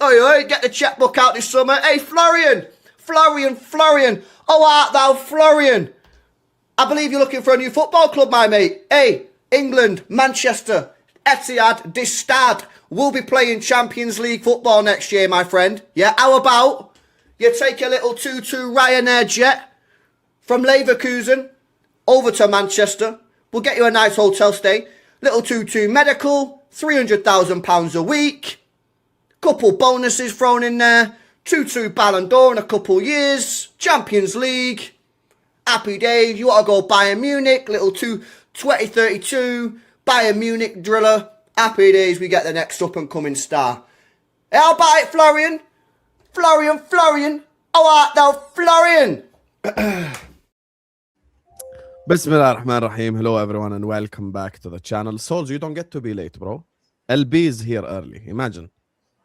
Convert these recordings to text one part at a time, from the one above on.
Oi, get the checkbook out this summer. Hey, Florian. Oh, art thou Florian? I believe you're looking for a new football club, my mate. Hey, England, Manchester, Etihad, this Stad will be playing Champions League football next year, my friend. Yeah, how about you take a little 2-2 Ryanair jet from Leverkusen over to Manchester. We'll get you a nice hotel stay. Little 2-2 medical, £300,000 a week. Couple bonuses thrown in there. 2-2 Ballon d'Or in a couple years. Champions League. Happy days. You want to go Bayern Munich. Little 2032 Bayern Munich driller. Happy days. We get the next up and coming star. Hey, how about it, Florian? Florian. How art thou, Florian? Bismillah ar-Rahman ar-Rahim. Hello everyone and welcome back to the channel. Souls, you don't get to be late, bro. LB is here early. Imagine.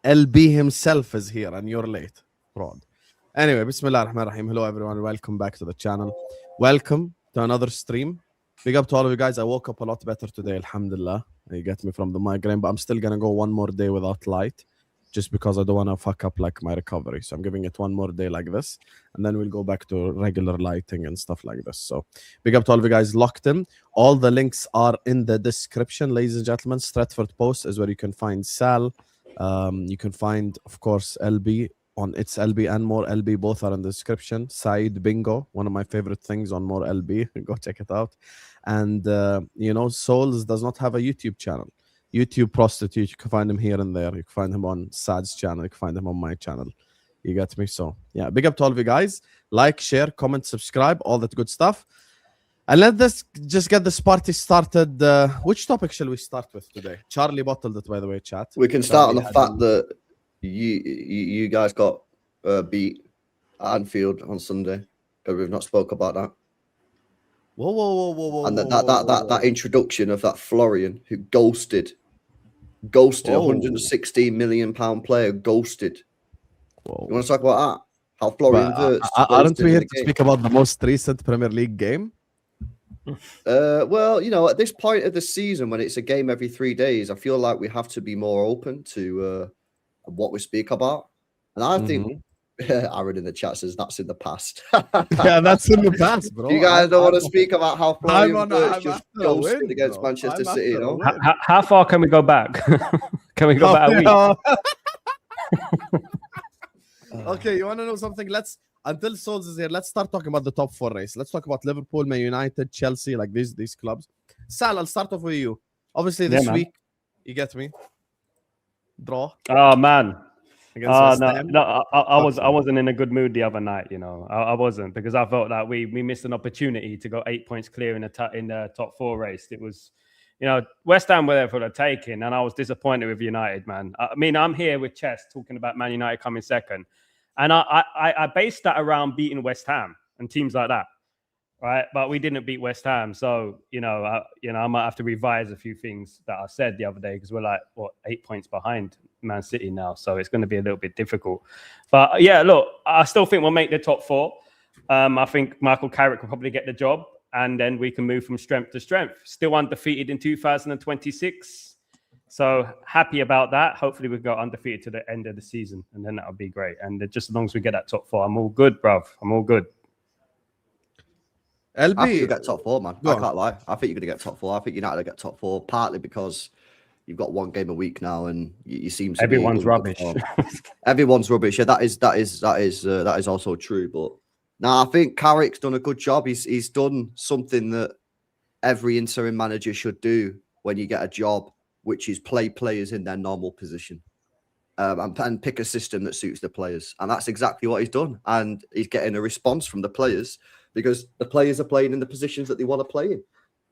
LB himself is here and you're late. Fraud. Anyway, Bismillah ar-Rahman ar-Rahim. Hello everyone. Welcome back to the channel. Welcome to another stream. Big up to all of you guys. I woke up a lot better today, alhamdulillah. You get me from the migraine, but I'm still going to go one more day without light just because I don't want to fuck up like my recovery. So I'm giving it one more day like this and then we'll go back to regular lighting and stuff like this. So big up to all of you guys locked in. All the links are in the description, ladies and gentlemen. Stratford Post is where you can find Sal. You can find, of course, LB on It's LB and More LB. Both are in the description. Saeed Bingo, one of my favorite things on More LB. Go check it out. And, you know, Souls does not have a YouTube channel. YouTube prostitute, you can find him here and there. You can find him on Sad's channel. You can find him on my channel. You get me? So, yeah, big up to all of you guys. Like, share, comment, subscribe, all that good stuff. And let's just get this party started. Which topic shall we start with today? Charlie bottled it, by the way, chat. We can start on the fact that you guys got beat at Anfield on Sunday. Because we've not spoke about that. Whoa. And that introduction of that Florian who ghosted a £116 million player, ghosted. Whoa. You want to talk about that? How Florian Wirtz aren't we here to speak about the most recent Premier League game? Well, you know, at this point of the season, when it's a game every 3 days, I feel like we have to be more open to what we speak about. And I think Aaron in the chat says that's in the past. Yeah, that's in the past, bro. You guys don't want to speak about how Florian Wirtz just ghosted against bro. Manchester City, you know? How far can we go back? Can we go back a week? Okay, you want to know something? Until Souls is here, let's start talking about the top four race. Let's talk about Liverpool, Man United, Chelsea, like these clubs. Sal, I'll start off with you. Obviously, this week, you get me? Draw. Oh, man. No, I wasn't in a good mood the other night, you know. I wasn't, because I felt like we missed an opportunity to go 8 points clear in the top four race. It was, you know, West Ham were there for the taking, and I was disappointed with United, man. I mean, I'm here with Chess talking about Man United coming second. And I based that around beating West Ham and teams like that, right? But we didn't beat West Ham, so I might have to revise a few things that I said the other day because we're like 8 points behind Man City now, so it's going to be a little bit difficult. But yeah, look, I still think we'll make the top four. I think Michael Carrick will probably get the job, and then we can move from strength to strength. Still undefeated in 2026. So happy about that. Hopefully we go undefeated to the end of the season, and then that'll be great. And just as long as we get that top four, I'm all good, bruv. I'm all good. LB, I think you get top four, man. I can't lie. I think you're gonna get top four. I think United will get top four, partly because you've got one game a week now, and you seem to everyone's rubbish. Everyone's rubbish. Yeah, that is also true. But no, I think Carrick's done a good job. He's done something that every interim manager should do when you get a job, which is play players in their normal position and pick a system that suits the players. And that's exactly what he's done. And he's getting a response from the players because the players are playing in the positions that they want to play in.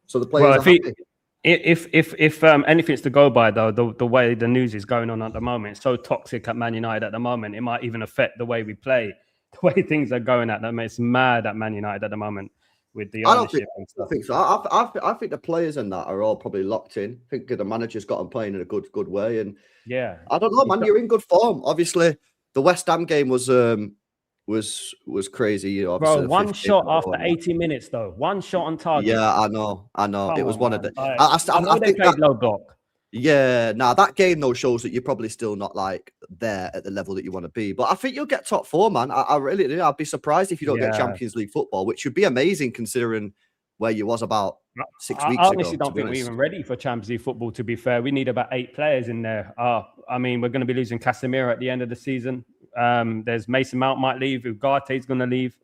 So the players are happy. If anything's to go by, though, the way the news is going on at the moment, it's so toxic at Man United at the moment, it might even affect the way we play, the way things are going at them. It's mad at Man United at the moment. With the ownership and stuff. I think so. I think the players and that are all probably locked in. I think the manager's got them playing in a good way. And yeah, I don't know, man. You're in good form. Obviously, the West Ham game was crazy. You know, bro, one shot after 80 minutes though. One shot on target. Yeah, I know. It was one of the. I know they played low block. Yeah, nah, that game though shows that you're probably still not like there at the level that you want to be. But I think you'll get top four, man. I really do. I'd be surprised if you don't get Yeah. Champions League football, which would be amazing considering where you was about 6 I weeks ago. honestly don't think we're even ready for Champions League football, to be fair. We need about 8 players in there. I mean, we're going to be losing Casemiro at the end of the season. There's Mason Mount might leave. Ugarte's going to leave.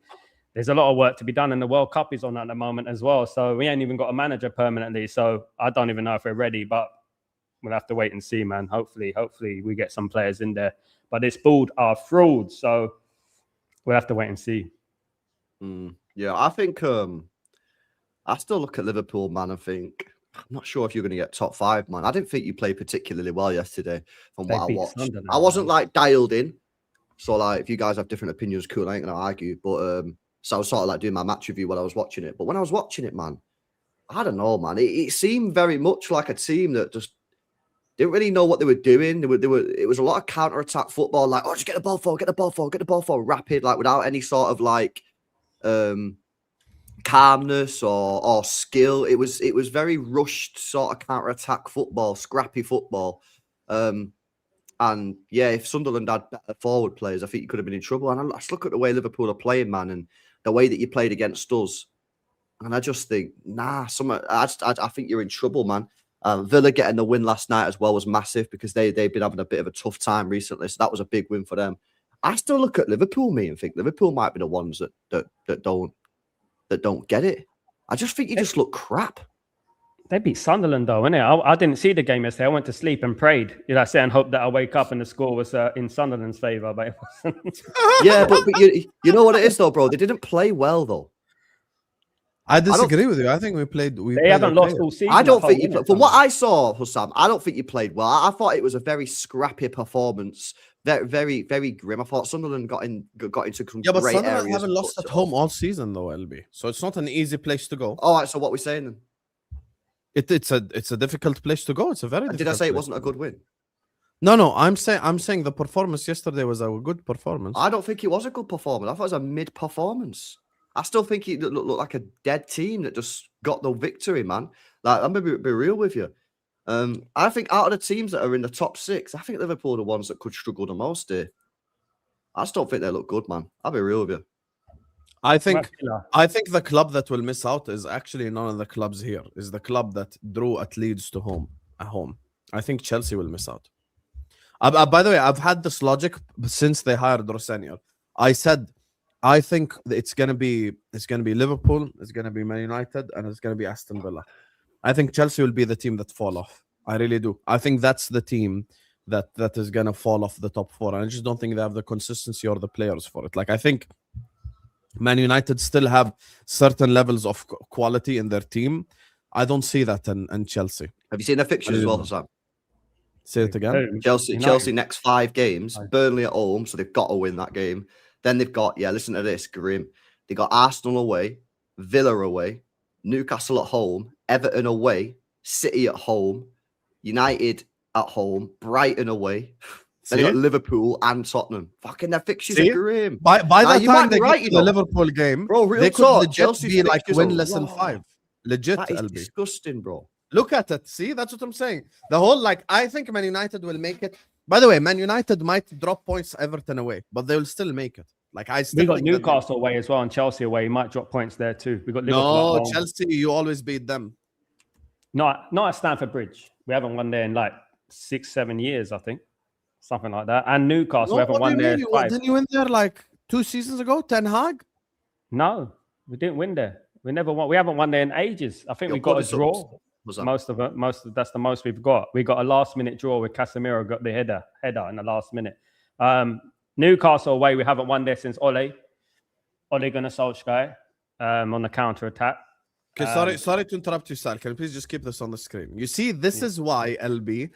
There's a lot of work to be done, and the World Cup is on at the moment as well. So we ain't even got a manager permanently. So I don't even know if we're ready, but we'll have to wait and see, man. Hopefully we get some players in there. But this board are frauds, so we'll have to wait and see. Yeah, I think I still look at Liverpool, man, and think I'm not sure if you're going to get top 5, man. I didn't think you played particularly well yesterday from what I watched. I wasn't like dialed in. So like if you guys have different opinions, cool, I ain't going to argue. But so I was sort of like doing my match review while I was watching it. But when I was watching it, man, I don't know, man. It seemed very much like a team that just didn't really know what they were doing. It was a lot of counter-attack football, like, oh, just get the ball forward, get the ball forward, get the ball forward, rapid, like without any sort of like calmness or skill. It was very rushed sort of counter-attack football, scrappy football. And yeah, if Sunderland had better forward players, I think you could have been in trouble. And I just look at the way Liverpool are playing, man, and the way that you played against us. And I just think, I think you're in trouble, man. Villa getting the win last night as well was massive because they've been having a bit of a tough time recently. So that was a big win for them. I still look at Liverpool, and think Liverpool might be the ones that don't get it. I just think you just look crap. They beat Sunderland though, innit? I didn't see the game yesterday. I went to sleep and prayed. I said and hoped that I wake up and the score was in Sunderland's favour, but it wasn't. Yeah, but you know what it is though, bro? They didn't play well though. I disagree with you. I think they haven't lost all season. I don't think from what I saw, Hussam, I don't think you played well. I thought it was a very scrappy performance. Very, very, very grim. I thought Sunderland got into some but great Sunderland areas. haven't lost at home all season though, LB. So it's not an easy place to go. All right, so what we're saying then? It's a difficult place to go. It's a very. Did I say it wasn't a good win? No. I'm saying the performance yesterday was a good performance. I don't think it was a good performance. I thought it was a mid performance. I still think it looked like a dead team that just got the victory, man. Like I'm gonna be real with you. I think out of the teams that are in the top 6, I think Liverpool are the ones that could struggle the most here. I just don't think they look good, man. I'll be real with you. I think the club that will miss out is actually none of the clubs here. Is the club that drew at Leeds at home. I think Chelsea will miss out. By the way, I've had this logic since they hired Rossinier. I said I think it's gonna be Liverpool, it's gonna be Man United, and it's gonna be Aston Villa. I think Chelsea will be the team that fall off. I really do. I think that's the team that is gonna fall off the top 4. And I just don't think they have the consistency or the players for it. Like I think Man United still have certain levels of quality in their team. I don't see that in Chelsea. Have you seen their fixtures as well, Sam? Say it again. Chelsea next 5 games. Burnley at home, so they've got to win that game. Then they've got, listen to this, grim. They got Arsenal away, Villa away, Newcastle at home, Everton away, City at home, United at home, Brighton away. Then they got Liverpool and Tottenham. Fucking their fixtures are grim. By the time they get to the Liverpool game, bro, real they talk, could legit be like winless in 5. Legit, that is LB. Disgusting, bro. Look at it. See, that's what I'm saying. The whole I think Man United will make it. By the way, Man United might drop points Everton away, but they will still make it. We got Newcastle away as well and Chelsea away. You might drop points there too. We got Liverpool. No, Chelsea, you always beat them. Not at Stamford Bridge. We haven't won there in like 6-7 years, I think. Something like that. And Newcastle, we haven't won there. Didn't you win there like 2 seasons ago? Ten Hag? No, we didn't win there. We never won. We haven't won there in ages. I think we got a draw. Most of it. That's the most we've got. We got a last-minute draw with Casemiro. Got the header in the last minute. Newcastle away, we haven't won there since Ole Gunnar Solskjaer on the counter attack. Okay, sorry to interrupt you, Sal. Can you please just keep this on the screen? You see, this is why LB.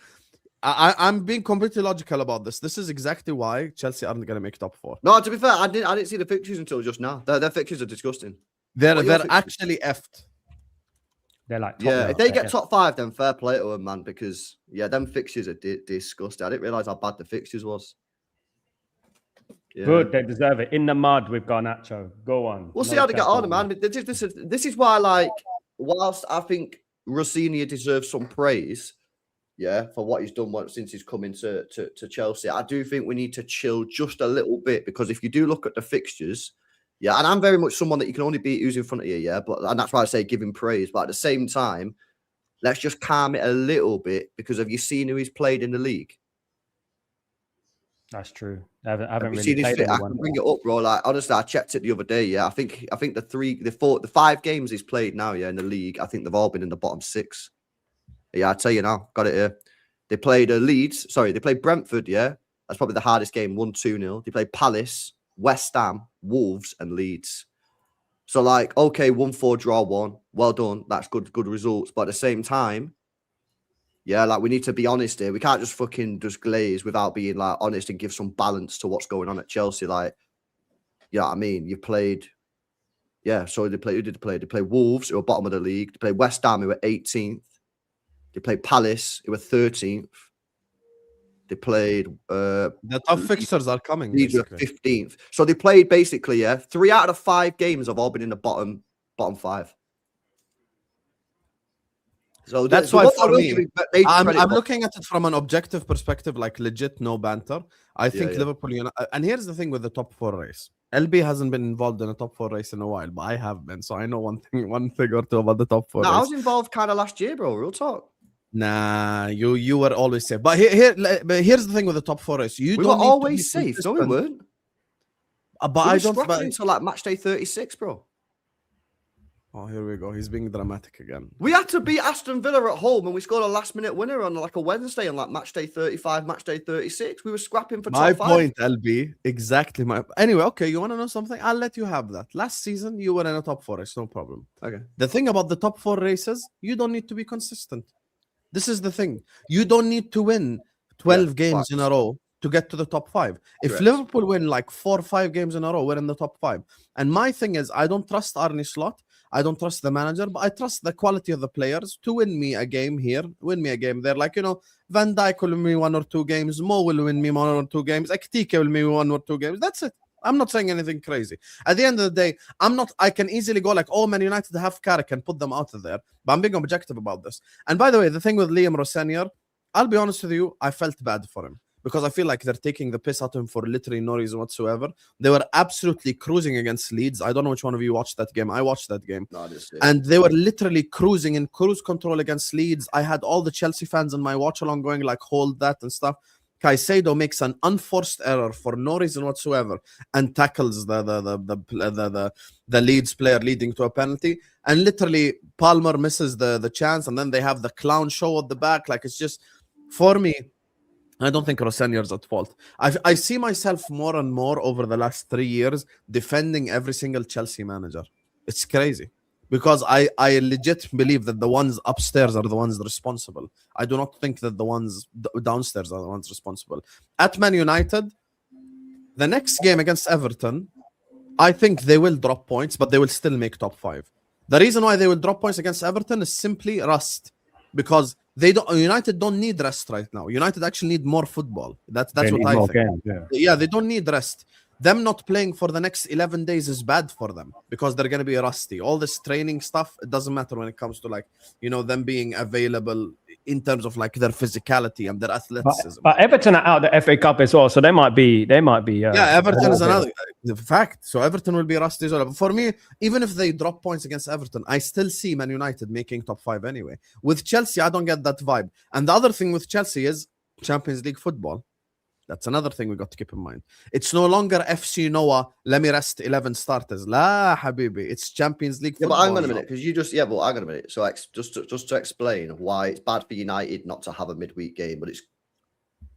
I'm being completely logical about this. This is exactly why Chelsea aren't going to make top 4. No, to be fair, I didn't see the fixtures until just now. Their fixtures are disgusting. They're actually effed. They're like if they get top 5, then fair play to them, man. Because them fixtures are disgusting. I didn't realize how bad the fixtures was. Yeah. Good, they deserve it. In the mud with Garnacho. Go on. We'll see how they get on, man. This is why, like, whilst I think Rossini deserves some praise, yeah, for what he's done since he's come into to Chelsea. I do think we need to chill just a little bit, because if you do look at the fixtures, yeah, and I'm very much someone that you can only beat who's in front of you, yeah, and that's why I say give him praise. But at the same time, let's just calm it a little bit, because have you seen who he's played in the league? That's true. I haven't You really see played this, I anyone. can bring it up, bro. Like, honestly, I checked it the other day. Yeah, I think the 5 games he's played now, yeah, in the league, I think they've all been in the bottom 6. Yeah, I tell you now, got it here. They played Leeds. Sorry, they played Brentford. Yeah, that's probably the hardest game. 1-2-0. They played Palace, West Ham, Wolves, and Leeds. So, like, okay, 1-4 draw 1. Well done. That's good results. But at the same time, yeah, like, we need to be honest here. We can't just fucking just glaze without being, like, honest and give some balance to what's going on at Chelsea. Like, you know what I mean? You played, yeah, so who did they play? They played Wolves, who were bottom of the league. They played West Ham, who were 18th. They played Palace, who were 13th. They played... the top fixtures are coming, Leeds were 15th. So they played basically, yeah, 3 out of the 5 games have all been in the bottom 5. So that's why for me, I'm looking at it from an objective perspective, like legit, no banter. I think Liverpool, and here's the thing with the top 4 race. LB hasn't been involved in a top 4 race in a while, but I have been, so I know one thing or two about the top 4 race. I was involved kind of last year, bro. Real talk. Nah, you were always safe. But here's the thing with the top 4 race. We were always safe. No, we weren't. But I don't. Until like match day 36, bro. Oh, here we go. He's being dramatic again. We had to beat Aston Villa at home, and we scored a last-minute winner on like a Wednesday on like match day 35, match day 36. We were scrapping for top 5. My point, LB. Exactly my... Anyway, okay, you want to know something? I'll let you have that. Last season, you were in a top 4 race. No problem. Okay. The thing about the top 4 races, you don't need to be consistent. This is the thing. You don't need to win 12 games in a row to get to the top 5. If Liverpool win like 4 or 5 games in a row, we're in the top 5. And my thing is, I don't trust Arne Slot. I don't trust the manager, but I trust the quality of the players to win me a game here, win me a game there. Like, Van Dijk will win me 1 or 2 games. Mo will win me 1 or 2 games. Ekitike will win me 1 or 2 games. That's it. I'm not saying anything crazy. At the end of the day, I can easily go like, oh, Man United have Carrick and put them out of there. But I'm being objective about this. And by the way, the thing with Liam Rossenior, I'll be honest with you, I felt bad for him. Because I feel like they're taking the piss out of him for literally no reason whatsoever. They were absolutely cruising against Leeds. I don't know which one of you watched that game. I watched that game. No, and they were literally cruising in cruise control against Leeds. I had all the Chelsea fans in my watch along going like, hold that and stuff. Caicedo makes an unforced error for no reason whatsoever and tackles the Leeds player, leading to a penalty. And literally Palmer misses the chance, and then they have the clown show at the back. Like, it's just, for me, I don't think Rossenior's at fault. I see myself more and more over the last 3 years defending every single Chelsea manager. It's crazy. Because I legit believe that the ones upstairs are the ones responsible. I do not think that the ones downstairs are the ones responsible. At Man United, the next game against Everton, I think they will drop points, but they will still make top 5. The reason why they will drop points against Everton is simply rust. Because United don't need rest right now. United actually need more football. That's what I think. Games, yeah, they don't need rest. Them not playing for the next 11 days is bad for them because they're going to be rusty. All this training stuff, it doesn't matter when it comes to like, them being available in terms of like their physicality and their athleticism. But Everton are out the FA Cup as well, so they might be. Everton is another fact. So Everton will be rusty as well. But for me, even if they drop points against Everton, I still see Man United making top 5 anyway. With Chelsea, I don't get that vibe. And the other thing with Chelsea is Champions League football. That's another thing we got to keep in mind. It's no longer FC Noah, let me rest 11 starters. La, habibi. It's Champions League football. Yeah, but hang on a minute, because you just... Yeah, but hang on a minute. So just to explain why it's bad for United not to have a midweek game, but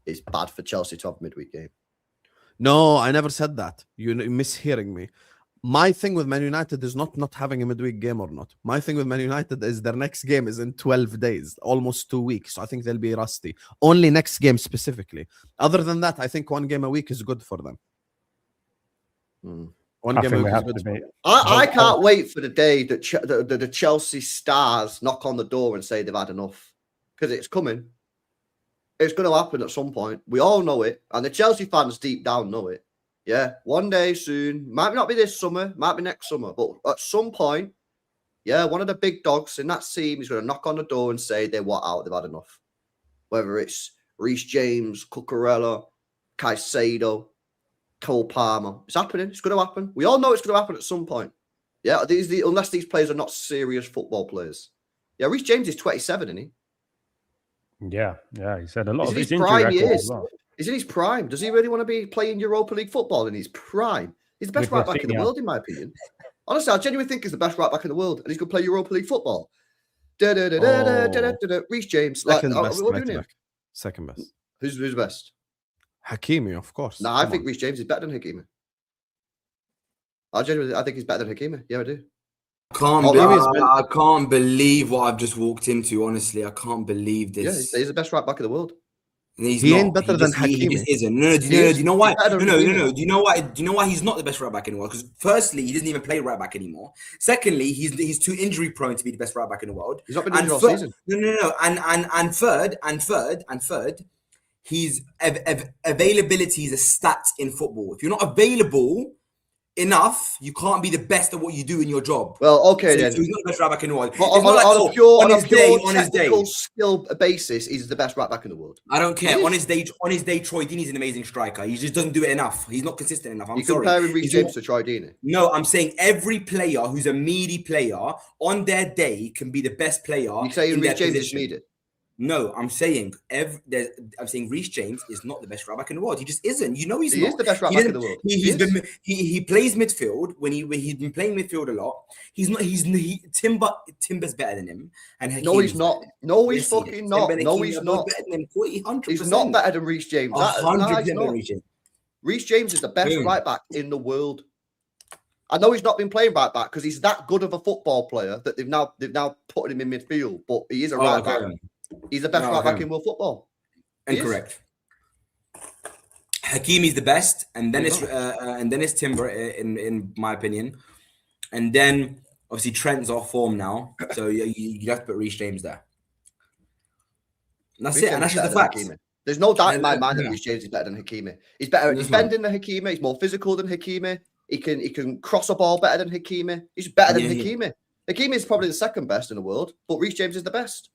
it's bad for Chelsea to have a midweek game. No, I never said that. You're mishearing me. My thing with Man United is not having a midweek game or not. My thing with Man United is their next game is in 12 days, almost 2 weeks. So I think they'll be rusty. Only next game specifically. Other than that, I think 1 game a week is good for them. One game a week is good for them. I can't wait for the day that the Chelsea stars knock on the door and say they've had enough. Because it's coming. It's going to happen at some point. We all know it. And the Chelsea fans deep down know it. Yeah, one day soon. Might not be this summer, might be next summer. But at some point, yeah, one of the big dogs in that team is going to knock on the door and say they want out, they've had enough. whether it's Reece James, Cucurella, Caicedo, Cole Palmer. It's happening. It's going to happen. We all know it's going to happen at some point. Yeah, unless these players are not serious football players. Yeah, Reece James is 27, isn't he? Yeah. He said a lot of his injury prime record years. as well. He's in his prime. Does he really want to be playing Europa League football in his prime? He's the best right back in the world, in my opinion. Honestly, I genuinely think he's the best right back in the world, and he's going to play Europa League football. Reece James. Second like, best. what are we doing here? Second best. Who's best? Hakimi, of course. No, I think Reece James is better than Hakimi. I think he's better than Hakimi. Yeah, I do. I can't believe what I've just walked into. Honestly, I can't believe this. Yeah, he's the best right back in the world. He ain't better than Hakimi. He just isn't. No. Do you know why? No. Do you know why? Do you know why he's not the best right back in the world? Because firstly, he doesn't even play right back anymore. Secondly, he's too injury prone to be the best right back in the world. He's not been injured all season. No. And third, his availability is a stat in football. If you're not available enough, you can't be the best at what you do in your job. Well, okay, then. So he's not the best right back in the world. On a pure technical skill basis, he's the best right back in the world. I don't care. On his day, Troy Deeney's an amazing striker. He just doesn't do it enough. He's not consistent enough. I'm sorry. Comparing Reece James to Troy Deeney? No, I'm saying every player who's a meaty player on their day can be the best player. You're saying Reece James is meaty? No, I'm saying Reece James is not the best right back in the world. He just isn't. You know he's not. He is the best right back in the world. He plays midfield when he's been playing midfield a lot. He's not. Timber's better than him. And no, he's not. No, he's fucking not. No, he's not. He's not better than Reece James. 100% Reece James. Reece James is the best right back in the world. I know he's not been playing right back because he's that good of a football player that they've now put him in midfield. But he is a right back. He's the best right back in world football. Incorrect. Hakimi's the best, and then it's Timber in my opinion, and then obviously Trent's off form now, so you have to put Reece James there. And that's it, and that's just the fact. There's no doubt in my mind that Reece James is better than Hakimi. He's better at defending than Hakimi. He's more physical than Hakimi. He can cross a ball better than Hakimi. He's better than Hakimi. Hakimi is probably the second best in the world, but Reece James is the best.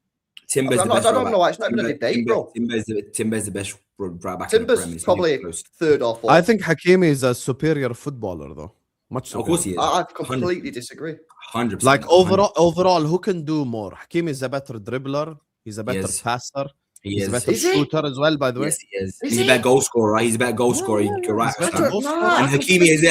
Timber's the best. I don't know why it's not even a debate, bro. Timber's the best right back. Timber's probably third or fourth. I think Hakimi is a superior footballer, though. Much superior. Of course he is. I completely disagree. 100%. Like overall, who can do more? Hakimi is a better dribbler. He's a better passer. He's a better shooter as well, by the way. Yes, he is. He's a better goal scorer. He's a better goal scorer. You're right. And Hakimi's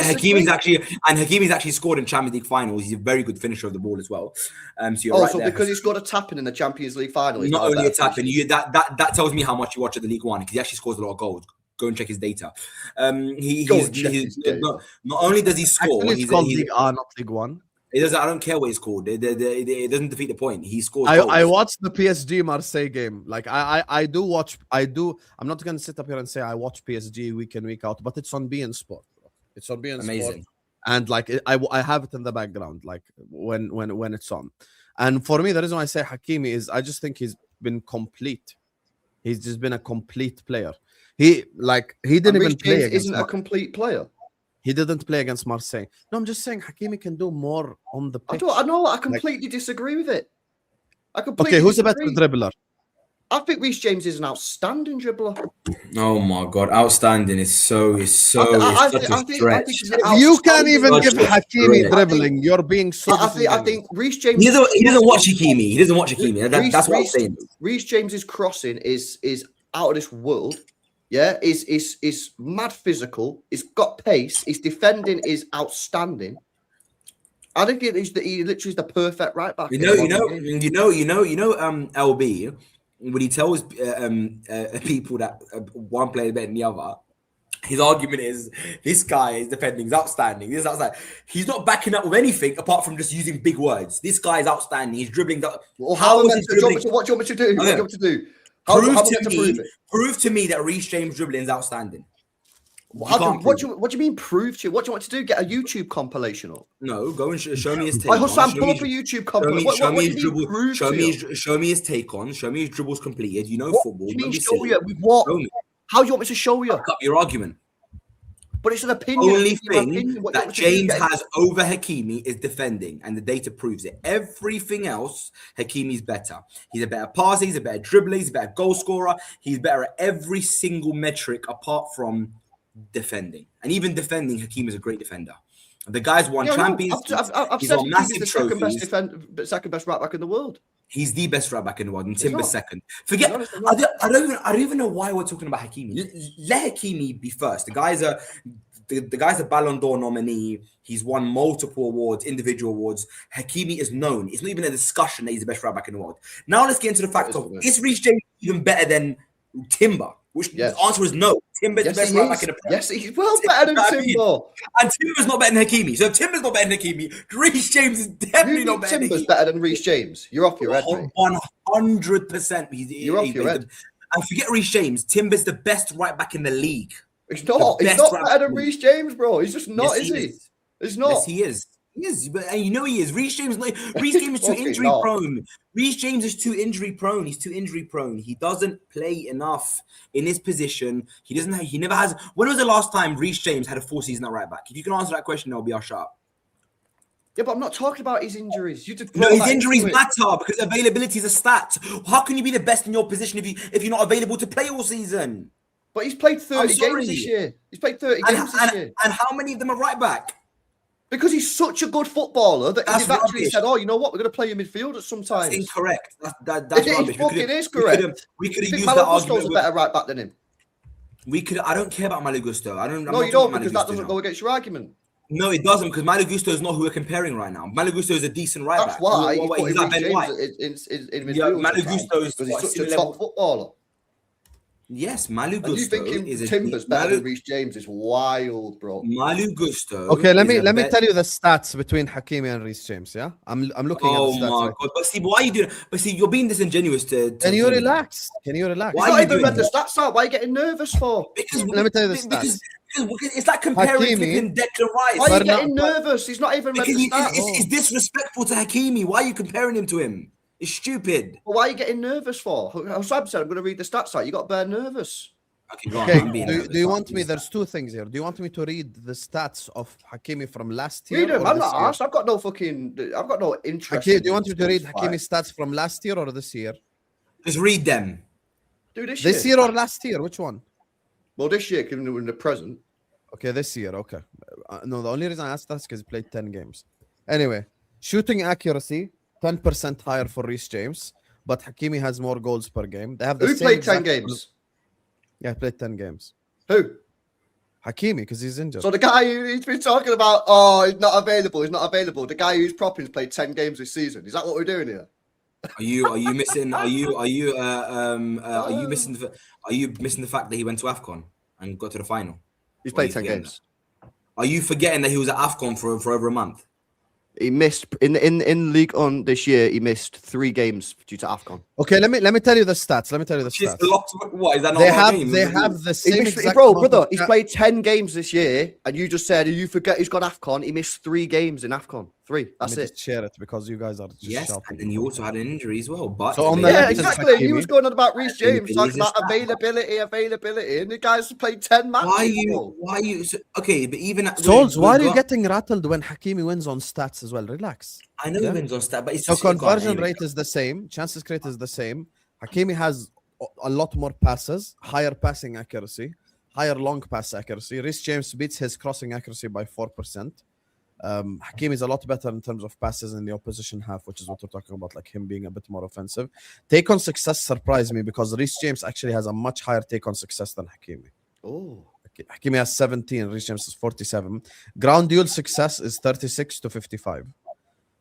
actually scored in Champions League finals. He's a very good finisher of the ball as well. So you're right there. Because he scored a tapping in the Champions League final. Not only a tapping, that tells me how much you watch at the League One because he actually scores a lot of goals. Go and check his data. Not only does he score, he's called League A, not League One. It doesn't. I don't care what it's called. It doesn't defeat the point. He scores. I watched the PSG Marseille game. Like I do watch. I'm not gonna sit up here and say I watch PSG week in week out, but it's on beIN Sport. It's on beIN Sport, and like I have it in the background, like when it's on. And for me, the reason why I say Hakimi is I just think he's been complete. He's just been a complete player. He didn't even play. Isn't a complete player. He didn't play against Marseille. No, I'm just saying Hakimi can do more on the pitch. I know. I completely disagree with it. Okay, who's a better dribbler? I think Reece James is an outstanding dribbler. Oh my god, outstanding is such a stretch. You can't even give Hakimi dribbling. You're being so. I think Reece James. He doesn't watch Hakimi. That's what I'm saying. Reece James's crossing is out of this world. Yeah, is mad physical. He's got pace. His defending is outstanding. I think he literally is the perfect right back. LB, when he tells people that one player is better than the other, his argument is this guy is defending is outstanding. This is outstanding. He's not backing up with anything apart from just using big words. This guy is outstanding. He's dribbling. What do you want me to do? Prove to me that Reece James dribbling is outstanding. What do you mean prove to you? What do you want to do? Get a YouTube compilation up? No, go and show me his take. Pull up a YouTube compilation. Show me his take on. Show me his dribbles completed. You know football. What do you mean show you? With what? How do you want me to show you? Back up your argument. But it's an opinion. Only It's your thing opinion. What do you that want me to do, James Gabe? has over Hakimi is defending, and the data proves it. Everything else, Hakimi's better. He's a better passer, he's a better dribbler, he's a better goal scorer. He's better at every single metric apart from defending. And even defending, Hakimi is a great defender. The guy's won Champions League. I've He's said won he's massive the second trophies. second best right back in the world. He's the best right back in the world, and Timber's not. second. Forget. He's I don't even know why we're talking about Hakimi. Let Hakimi be first. The guy's a Ballon d'Or nominee. He's won multiple awards, individual awards. Hakimi is known. It's not even a discussion that he's the best right back in the world. Now let's get into the fact of is Reece James even better than Timber? Which the answer is no. Timber's the best right back in the Premier. Yes, he's well better than Timber. And Timber's not better than Hakimi. So if Timber's not better than Hakimi, Reece James is definitely not better than Timber's Hakimi. better than Reece James. You're off your head, mate. 100%. You're off your head. And forget Reece James. Timber's the best right back in the league. He's not. He's not better than Reece James, bro. He's just not, Yes, is he? is. He's not. Yes, he is. He is, and you know he is. Reece James is too injury prone. Reece James is too injury prone. He's too injury prone. He doesn't play enough in his position. He doesn't. He never has. When was the last time Reece James had a full season at right back? If you can answer that question, I'll be our shut up. Yeah, but I'm not talking about his injuries. You just No, his injuries matter because availability is a stat. How can you be the best in your position if you're not available to play all season? But he's played 30 games this year. He's played 30 games this year. And how many of them are right back? Because he's such a good footballer that That's they've actually rubbish. said, "Oh, you know what? We're going to play him midfield at some times." That's incorrect. That's It rubbish. fucking is correct. We could have You think used that Malo Gusto's argument. a better right back than him? I don't care about Malo Gusto. I'm No, not you don't, talking because about that Malo doesn't Gusto go against your argument. No, it doesn't, because Malo Gusto is not who we're comparing right now. Malo Gusto is a decent right That's back. why He's like Ben White. in midfield. Yeah, Malo Gusto is because he's such a similar top footballer. Yes, Malo And you Gusto thinking is Timber's better than Reece James is wild, bro. Malo Gusto. Okay, let me tell you the stats between Hakimi and Reece James. Yeah, I'm looking at the stats. Oh my god! But see, why are you doing? But see, you're being disingenuous to Can you relax? Can you relax? Why Why not are you even doing read the that? stats out? Why are you getting nervous for? Because Let me tell you the stats. Because it's like comparing Hakimi- flipping Declan Rice. Why are you But getting no- nervous? He's not even read Because the stats. it's disrespectful to Hakimi. Why are you comparing him to him? It's stupid. Well, why are you getting nervous for? Sam said, I'm going to read the stats out. You got bare nervous. Okay, go on. Okay, I'm being do nervous. you want me? There's two things here. Do you want me to read the stats of Hakimi from last year? Read them. or I'm this not year? asked. I've got no interest. Okay, in do you want me to read this Hakimi's stats from last year or this year? Just read them. Do this This year or last year? Which one? Well, this year, given we're in the present. Okay, this year. Okay. No, the only reason I asked that is because he played 10 games. Anyway, shooting accuracy 10% higher for Reece James, but Hakimi has more goals per game. They have the Who same played 10 exact- games? Yeah, played 10 games. Who? Hakimi, because he's injured. So the guy who's been talking about, oh, he's not available. He's not available. The guy who's propping's played 10 games this season. Is that what we're doing here? Are you missing? Are you missing? Are you missing the fact that he went to AFCON and got to the final? He's Or are played you 10 forgetting games. Are you forgetting that he was at AFCON for over a month? He missed in League On this year. He missed 3 games due to AFCON. Okay, let me tell you the stats. Let me tell you the Just stats. lots of, what is that? Not They a have game? they have the same exact Bro, amount brother, of he's ca- played 10 games this year, and you just said you forget he's got AFCON. He missed 3 games in AFCON. 3. Let That's me it. just share it because you guys are just Yes, shouting. and then he also had an injury as well. But So on the Yeah, left is exactly. He Hakimi. was going on about Reece James, He's talking a about star. availability, and the guy's played 10 matches. why are you? Okay, but even at Souls, why are you getting rattled when Hakimi wins on stats as well? Relax. I know Yeah. he wins on stat, but it's So just, go on, conversion anyway. rate is the same, chances created is the same. Hakimi has a lot more passes, higher passing accuracy, higher long pass accuracy. Reece James beats his crossing accuracy by 4%. Hakimi is a lot better in terms of passes in the opposition half, which is what we're talking about, like him being a bit more offensive. Take on success surprised me because Reece James actually has a much higher take on success than Hakimi. Oh, Hakimi has 17, Reece James is 47. Ground duel success is 36 to 55.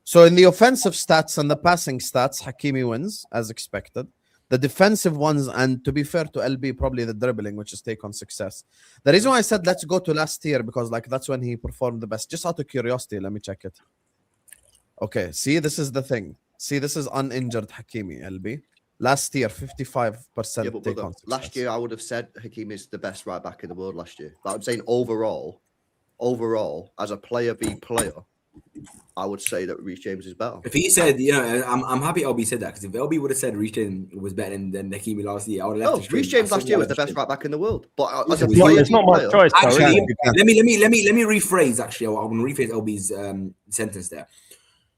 So in the offensive stats and the passing stats, Hakimi wins as expected. The defensive ones, and to be fair to LB, probably the dribbling, which is take on success. The reason why I said let's go to last year, because like that's when he performed the best. Just out of curiosity, let me check it. Okay, see, this is the thing. See, this is uninjured Hakimi, LB. Last year, 55% yeah, but take brother, on success. last year I would have said Hakim is the best right back in the world last year. But I'm saying overall, as a player v player, I would say that Reece James is better. If he said, I'm happy LB said that, because if LB would have said Reece James was better than Hakimi last year, I would have left. No, Reece James last year was the best right back in the world. But as a It's player, There's not much choice. Though, Actually, is there? let me rephrase. Actually, I'm going to rephrase LB's sentence there.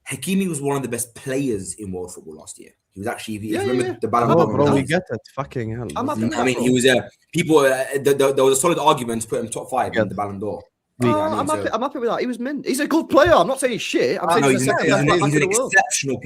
Hakimi was one of the best players in world football last year. He was actually, if you remember the Ballon d'Or. Bro, we get it. Fucking hell. I mean, he was people. There was a solid argument to put him top 5 in the Ballon d'Or. I'm happy with that. He was mint. He's a good player. I'm not saying he's shit. I'm saying he's an exceptional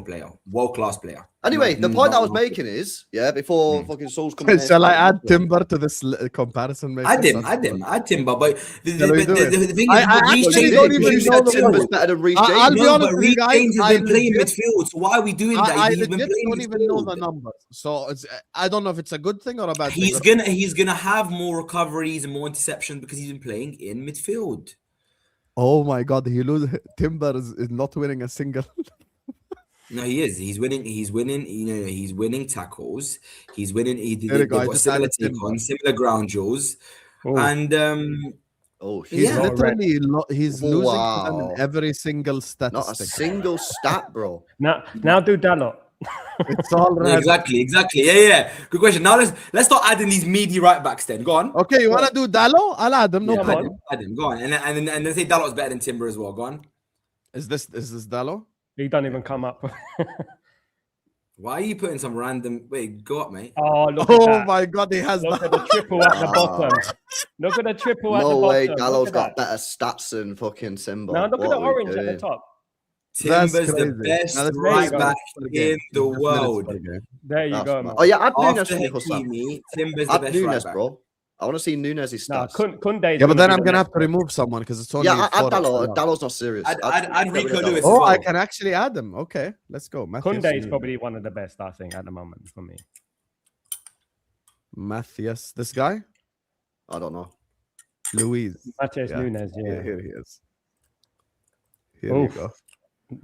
player, world-class player. Anyway, the point I was making is, before fucking Sol's coming in. Shall I add Timber to this comparison? Add Timber, but the thing is, I don't even know Timber's better than Reece James. I'll be honest with you Reece guys. James has been playing midfield, so why are we doing that? I don't even know the numbers, so I don't know if it's a good thing or a bad thing. He's gonna have more recoveries and more interceptions because he's been playing in midfield. Oh my God, Timber is not winning a single. No, he is. He's winning. He's winning tackles. He's winning. They've got similar ground duels, and he's losing in every single statistic. Not a single stat, bro. Now do Dalot. It's all right. Exactly. Yeah. Good question. Now let's start adding these meaty right backs. Then go on. Okay, you wanna do Dalot? I'll add them. No problem. Add him. Go on, and then say Dalot's better than Timber as well. Go on. Is this Dalot? He don't even come up. Why are you putting some random? Wait, go up, mate. Oh, look at that. My God, he has. Look at the triple at the bottom. Look at the triple at the bottom. No way, Gallo's got better stats than fucking Timber. Now look at the orange at the top. Timber's the best right back in the world. There you go, man. Oh yeah, add Nunes After for me, Hakimi, Timber's the best right back. bro. I want to see Nunes' stats. Kunde. Yeah, but then I'm gonna have to remove someone because it's only. Add Dalot. Dalot's not serious. Add Rico Lewis. Oh, I can actually add them. Okay, let's go. Kunde is probably one of the best, I think, at the moment for me. Matthias, this guy? I don't know. Luis. Matthias Nunes, yeah. Here he is. Here we go.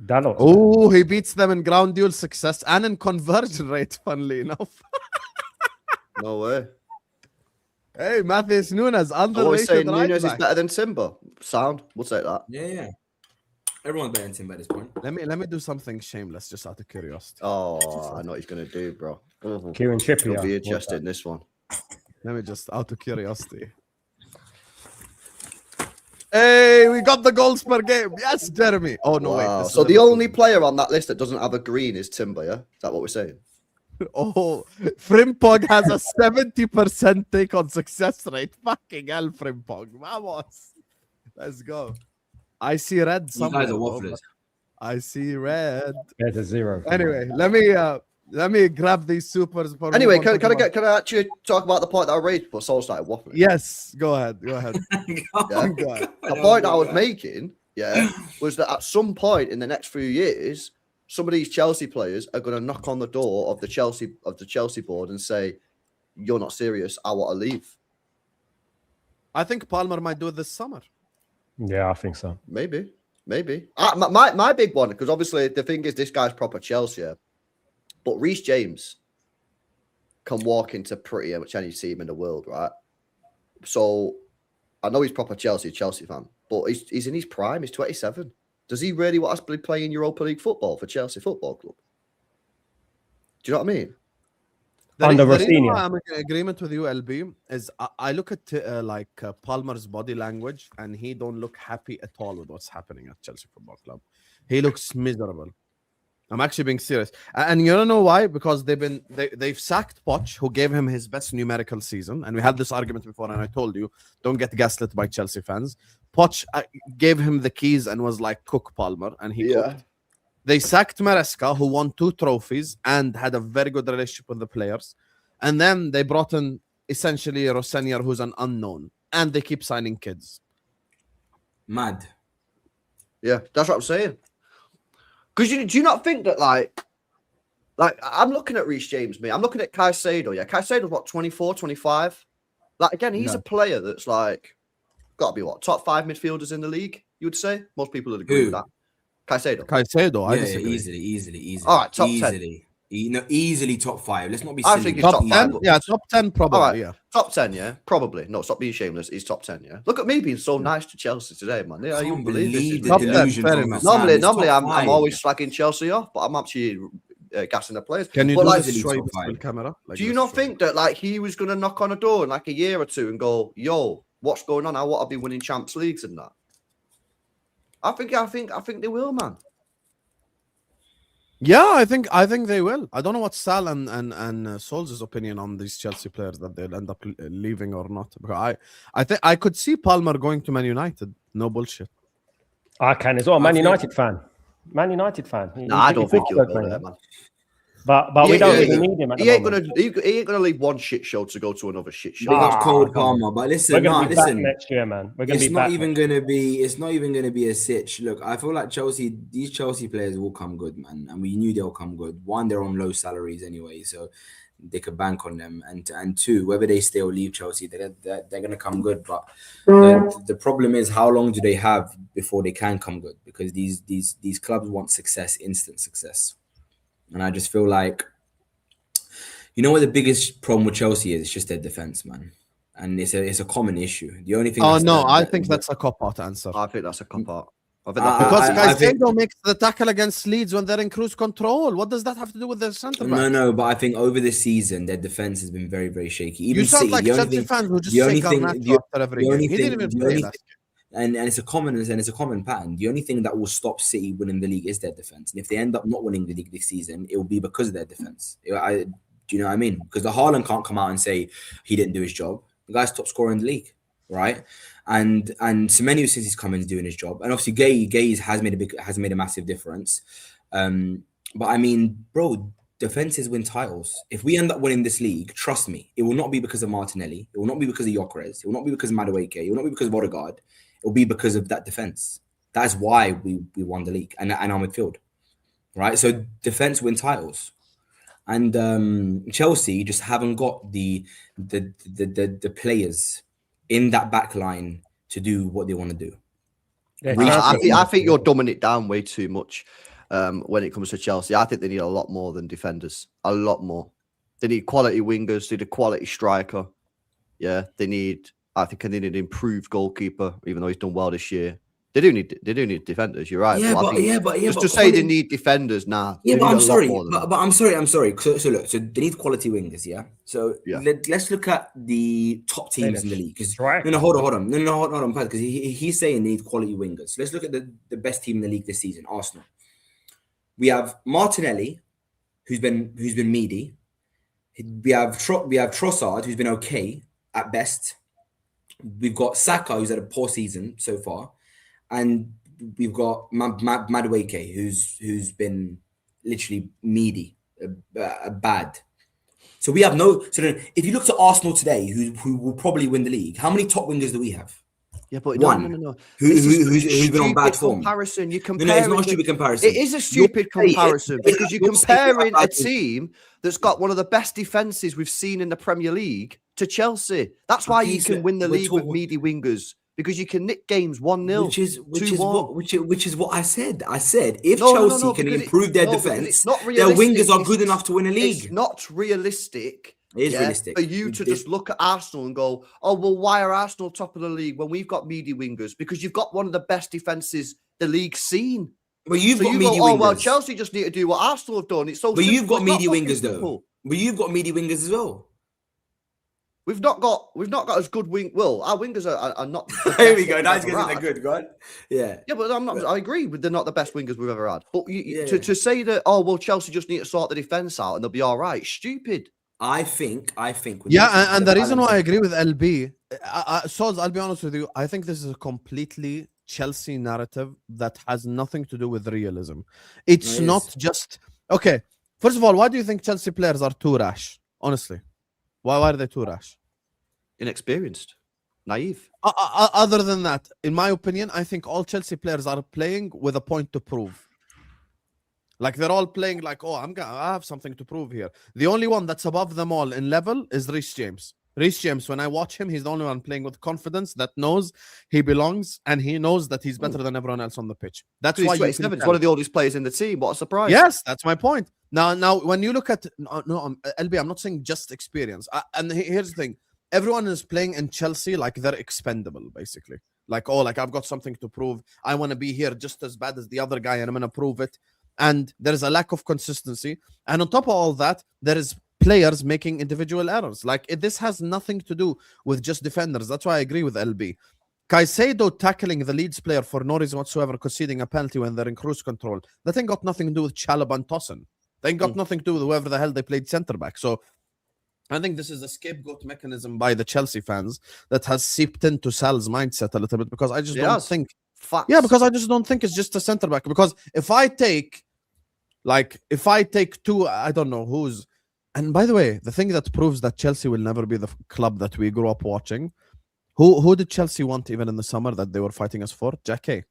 Dalot. Oh, he beats them in ground duel success and in conversion rate, funnily enough. No way. Hey, Matthias Nunes, underrated saying right Nunes back. is better than Timber. Sound. We'll take that. Yeah. Everyone's better than Timber at this point. Let me do something shameless, just out of curiosity. Oh, I know what he's gonna do, bro. Kieran Trippier. You'll be interested in this one. Let me just, out of curiosity. Hey, we got the goals per game. Yes, Jeremy. Oh, no, Wow. wait. So the only player on that list that doesn't have a green is Timber, yeah? Is that what we're saying? Oh, Frimpong has a 70% take on success rate. Fucking hell, Frimpong. Vamos. Let's go. I see red somewhere. You guys are wafflers. I see red. There's a 0. Anyway, let me grab these supers. Anyway, can I actually talk about the point that I raised before Sol started waffling? Yes, go ahead. Go ahead. The point I was making, was that at some point in the next few years, some of these Chelsea players are going to knock on the door of the Chelsea board and say, "You're not serious. I want to leave." I think Palmer might do it this summer. Yeah, I think so. Maybe. My big one, because obviously the thing is, this guy's proper Chelsea, but Reece James can walk into pretty much any team in the world, right? So I know he's proper Chelsea fan, but he's in his prime. He's 27. Does he really want us to be playing Europa League football for Chelsea Football Club? Do you know what I mean? Under The reason Rafinha. why I'm in agreement with you, LB, is I look at Palmer's body language, and he don't look happy at all with what's happening at Chelsea Football Club. He looks miserable. I'm actually being serious, and you don't know why? Because they've sacked Poch, who gave him his best numerical season, and we had this argument before, and I told you, don't get gaslit by Chelsea fans. Poch gave him the keys and was like, cook Palmer, and he cooked. They sacked Maresca, who won 2 trophies and had a very good relationship with the players. And then they brought in essentially Rossenior, who's an unknown. And they keep signing kids. Mad. Yeah, that's what I'm saying. Because do you not think that, like I'm looking at Reece James, me. I'm looking at Caicedo, yeah. Caicedo's what, 24, 25? Like, again, he's a player that's like, got to be what, top 5 midfielders in the league, you would say? Most people would agree with that. Caicedo. I Yeah, disagree. easily. All right, top easily. Easily top 5. Let's not be I silly. think he's Top top 10? five, but- Yeah, top 10 probably, All right, yeah. top 10, yeah, probably. No, stop being shameless. He's top 10, yeah. Look at me being so nice to Chelsea today, man. Yeah, you Can't wouldn't believe this. believe Is the Top ridiculous. 10, delusion fair from enough. Sam. Normally, It's top I'm 5. always slagging Chelsea off, but I'm actually gassing the players. Can you But do like, this easily straight top to the 5. camera? Like do you this not straight. think that like he was going to knock on a door in like a year or two and go, "Yo, what's going on? I want to be winning Champions Leagues and that." I think they will, man. Yeah, I think they will. I don't know what Sal and Sol's opinion on these Chelsea players that they'll end up leaving or not. Because I think I could see Palmer going to Man United. No bullshit. I can as well. Man think- United fan. Man United fan. No, I don't think he'll go there, man. But we don't really need him at the He ain't moment. gonna leave one shit show to go to another shit show. Big up Ah, Cole come on. Palmer, but We're listen, going to be back listen. next year, man. We're going to It's be not back. even gonna be. It's not even gonna be a sitch. Look, I feel like these Chelsea players will come good, man, and we knew they'll come good. One, they're on low salaries anyway, so they could bank on them. And two, whether they stay or leave Chelsea, they're gonna come good. But the problem is, how long do they have before they can come good? Because these clubs want success, instant success, and I just feel like. You know what the biggest problem with Chelsea is? It's just their defense, man, and it's a common issue. The only thing. Oh no, I think that's a cop-out answer. I think that's a cop out. Because I think- Caicedo makes the tackle against Leeds when they're in cruise control. What does that have to do with their centre back? No, but I think over the season their defense has been very, very shaky. Even You sound City, like the only Chelsea thing- fans who just the say only thing- Garnacho the- after every the game. only He didn't thing- even the play only last and it's a common pattern. The only thing that will stop City winning the league is their defense. And if they end up not winning the league this season, it will be because of their defense. Do you know what I mean? Because the Haaland can't come out and say he didn't do his job. The guy's top scorer in the league, right? And Semenyo, since he's come in, is doing his job. And obviously Gay has made a massive difference. But I mean, bro, defenses win titles. If we end up winning this league, trust me, it will not be because of Martinelli. It will not be because of Gyökeres. It will not be because of Madueke. It will not be because of Odegaard. It will be because of that defense. That's why we won the league and our midfield, right? So defense win titles. And Chelsea just haven't got the players in that back line to do what they want to do. I think you're dumbing it down way too much when it comes to Chelsea. I think they need a lot more than defenders. A lot more. They need quality wingers. They need a quality striker. Yeah, I think they need an improved goalkeeper, even though he's done well this year. They do need defenders. You're right. Just to say they need defenders, nah. Yeah, but I'm sorry. But I'm sorry. So look, so they need quality wingers, yeah. So Yeah. let's look at the top teams in the league. Right. Hold on, because he's saying they need quality wingers. So let's look at the best team in the league this season, Arsenal. We have Martinelli, who's been meaty. We have Trossard, who's been okay at best. We've got Saka, who's had a poor season so far. And we've got Madueke, who's been literally meaty, bad. So we have no. So then, if you look to Arsenal today, who will probably win the league, how many top wingers do we have? yeah, but One. no. Who's been on bad form? Comparison. You No, compare. it's not a stupid comparison. It is a stupid comparison because you're comparing a team. team that's got one of the best defenses we've seen in the Premier League to Chelsea. That's why you can win the league with meaty wingers. Because you can nick games 1-0, which is what I said. I said if Chelsea can improve their defense, their wingers are good enough to win a league. It's not realistic. It is realistic For you to just look at Arsenal and go, "Oh well, why are Arsenal top of the league when we've got meaty wingers?" Because you've got one of the best defenses the league's seen. But you've got meaty wingers. Oh wingers. well, Chelsea just need to do what Arsenal have done. It's so. But simple. you've got It's not meaty fucking wingers though. simple. But you've got meaty wingers as well. We've not got as good wing. Well, our wingers are not. Here we go. Now they're good, right? Yeah. Yeah, but I'm not. I agree with they're not the best wingers we've ever had. But to say that, oh well, Chelsea just need to sort the defense out and they'll be all right. Stupid. I think. Yeah, and the reason why I agree with LB, Soz, I'll be honest with you. I think this is a completely Chelsea narrative that has nothing to do with realism. It's not just okay. First of all, why do you think Chelsea players are too rash? Honestly. Why are they too rash? Inexperienced, naive. Other than that, in my opinion, I think all Chelsea players are playing with a point to prove. Like they're all playing like, oh, I have something to prove here. The only one that's above them all in level is Reece James. Reece James, when I watch him, he's the only one playing with confidence that knows he belongs and he knows that he's better than everyone else on the pitch. That's why he's one of the oldest players in the team. What a surprise! Yes, that's my point. Now, when you look at LB, I'm not saying just experience. And here's the thing: everyone is playing in Chelsea like they're expendable, basically. Like, oh, like I've got something to prove. I want to be here just as bad as the other guy, and I'm gonna prove it. And there is a lack of consistency. And on top of all that, there is players making individual errors. Like this has nothing to do with just defenders. That's why I agree with LB. Caicedo tackling the Leeds player for no reason whatsoever, conceding a penalty when they're in cruise control. That ain't got nothing to do with Chalobah and Tosin. They ain't got nothing to do with whoever the hell they played centre back. So I think this is a scapegoat mechanism by the Chelsea fans that has seeped into Sal's mindset a little bit, because I just don't think. Facts. Yeah, because I just don't think it's just a centre back. Because if I take two, I don't know who's. And by the way, the thing that proves that Chelsea will never be the club that we grew up watching. Who did Chelsea want even in the summer that they were fighting us for? Jacquet.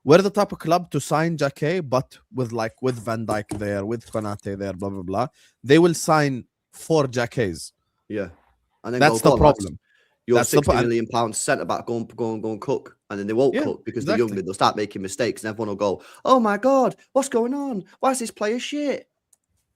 We're the type of club to sign Jacquet, but with Van Dijk there, with Konate there, blah blah blah. They will sign 4 Jacquets. Yeah, and then that's the problem. You're £60 million centre back, go and cook, and then they won't cook because they're young. They'll start making mistakes, and everyone will go, "Oh my god, what's going on? Why is this player shit?"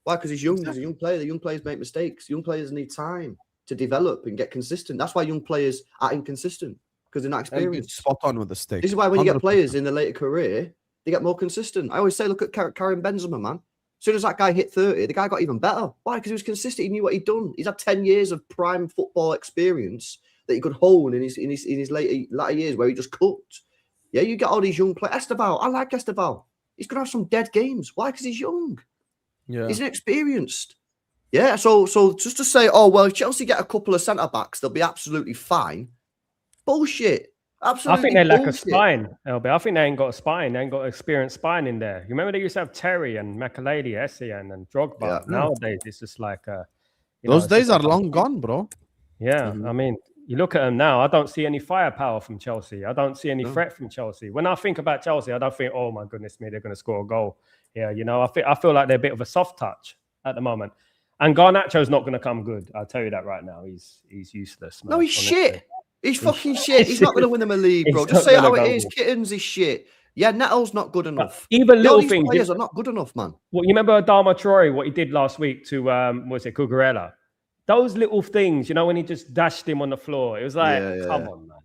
Why? Because he's young. He's a young player. The young players make mistakes. Young players need time to develop and get consistent. That's why young players are inconsistent, because they're not experienced. Spot on with the stake. This is why when you get players in the later career, they get more consistent. I always say, look at Karim Benzema, man. As soon as that guy hit 30, the guy got even better. Why? Because he was consistent. He knew what he'd done. He's had 10 years of prime football experience that he could hone in his later years where he just cooked. Yeah, you get all these young players. Esteval, I like Esteval. He's going to have some dead games. Why? Because he's young. Yeah. He's inexperienced. Yeah, so just to say, oh, well, if Chelsea get a couple of centre-backs, they'll be absolutely fine. Bullshit. Absolutely. I think they lack a spine, LB. I think they ain't got a spine. They ain't got an experienced spine in there. You remember they used to have Terry and Makelele, Essien and Drogba. Yeah. Nowadays, it's just like... those days are long gone, bro. Yeah, I mean, you look at them now, I don't see any firepower from Chelsea. I don't see any threat from Chelsea. When I think about Chelsea, I don't think, oh, my goodness me, they're going to score a goal. Yeah, I feel like they're a bit of a soft touch at the moment. And Garnacho's not going to come good. I'll tell you that right now. He's useless, man. No, he's shit. He's fucking shit. He's not going to win them a league, bro. Just say how it is. Kittens is shit. Yeah, Neto's not good enough. Even little things. Players are not good enough, man. Well, you remember Adama Traore, what he did last week to, Cucurella? Those little things, when he just dashed him on the floor. It was like, come on, man.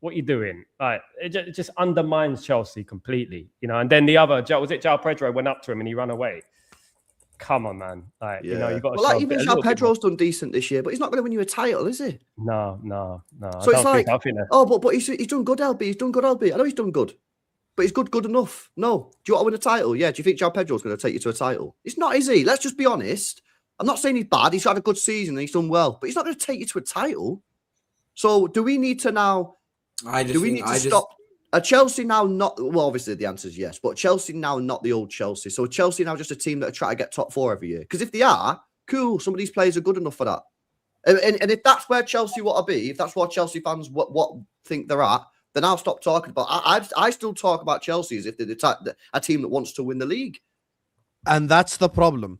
What are you doing? Like, it just undermines Chelsea completely, And then the other, was it João Pedro went up to him and he ran away? Come on, man. Like, you got to show even João Pedro's done decent this year, but he's not going to win you a title, is he? No. So it's like, but he's done good, LB. He's done good, LB. I know he's done good, but he's good enough. No. Do you want to win a title? Yeah. Do you think João Pedro's going to take you to a title? It's not, is he? Let's just be honest. I'm not saying he's bad. He's had a good season and he's done well, but he's not going to take you to a title. So do we need to now... stop... Are Chelsea now not... Well, obviously the answer is yes, but Chelsea now not the old Chelsea. So Chelsea now just a team that are trying to get top 4 every year. Because if they are, cool, some of these players are good enough for that. And if that's where Chelsea want to be, if that's what Chelsea fans what think they're at, then I'll stop talking about... I still talk about Chelsea as if they're a team that wants to win the league. And that's the problem.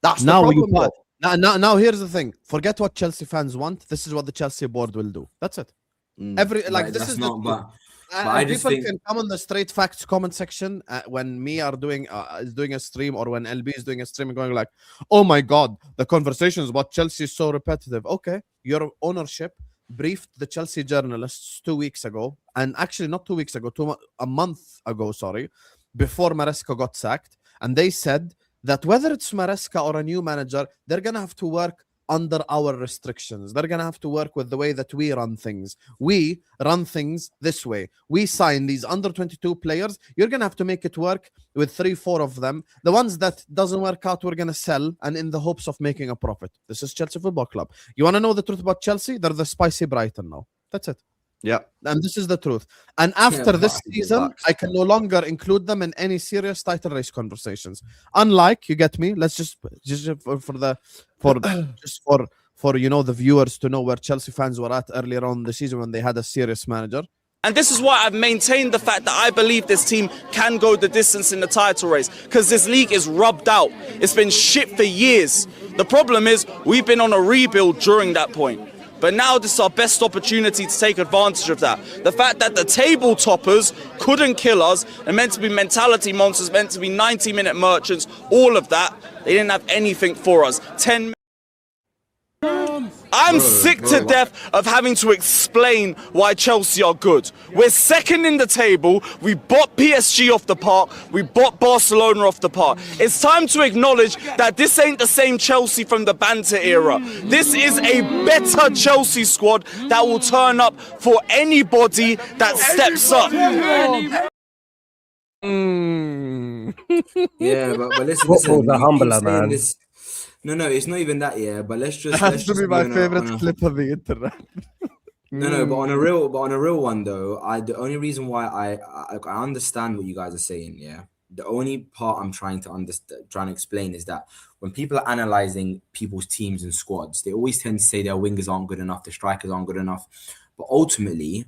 That's the problem. Now, here's the thing. Forget what Chelsea fans want. This is what the Chelsea board will do. That's it. This is not... But I just think... can come on the Straight Facts comment section when me are doing a stream, or when LB is doing a stream and going like, oh my God, the conversations about Chelsea is so repetitive. Okay, your ownership briefed the Chelsea journalists 2 weeks ago, and actually not 2 weeks ago, a month ago, sorry, before Maresca got sacked, and they said that whether it's Maresca or a new manager, they're going to have to work under our restrictions. They're going to have to work with the way that we run things. We run things this way. We sign these under 22 players. You're going to have to make it work with 3-4 of them. The ones that doesn't work out, we're going to sell, and in the hopes of making a profit. This is Chelsea Football Club. You want to know the truth about Chelsea? They're the spicy Brighton now. That's it. Yeah. And this is the truth. And after this season, I can no longer include them in any serious title race conversations. Unlike, you get me? Let's just for the viewers to know where Chelsea fans were at earlier on the season when they had a serious manager. And this is why I've maintained the fact that I believe this team can go the distance in the title race, because this league is rubbed out. It's been shit for years. The problem is we've been on a rebuild during that point. But now this is our best opportunity to take advantage of that. The fact that the table toppers couldn't kill us, they're meant to be mentality monsters, meant to be 90-minute merchants, all of that, they didn't have anything for us. I'm sick to death of having to explain why Chelsea are good. We're second in the table. We bought PSG off the park. We bought Barcelona off the park. It's time to acknowledge that this ain't the same Chelsea from the banter era. This is a better Chelsea squad that will turn up for anybody that steps up. Yeah, but listen, Football's a humbler, keep saying man. this. No, it's not even that. Yeah, but let's just. Has let's to just be my on a- favorite on a- clip of the internet. No, but on a real one though, the only reason why I understand what you guys are saying, yeah. The only part I'm trying to explain is that when people are analyzing people's teams and squads, they always tend to say their wingers aren't good enough, the strikers aren't good enough. But ultimately,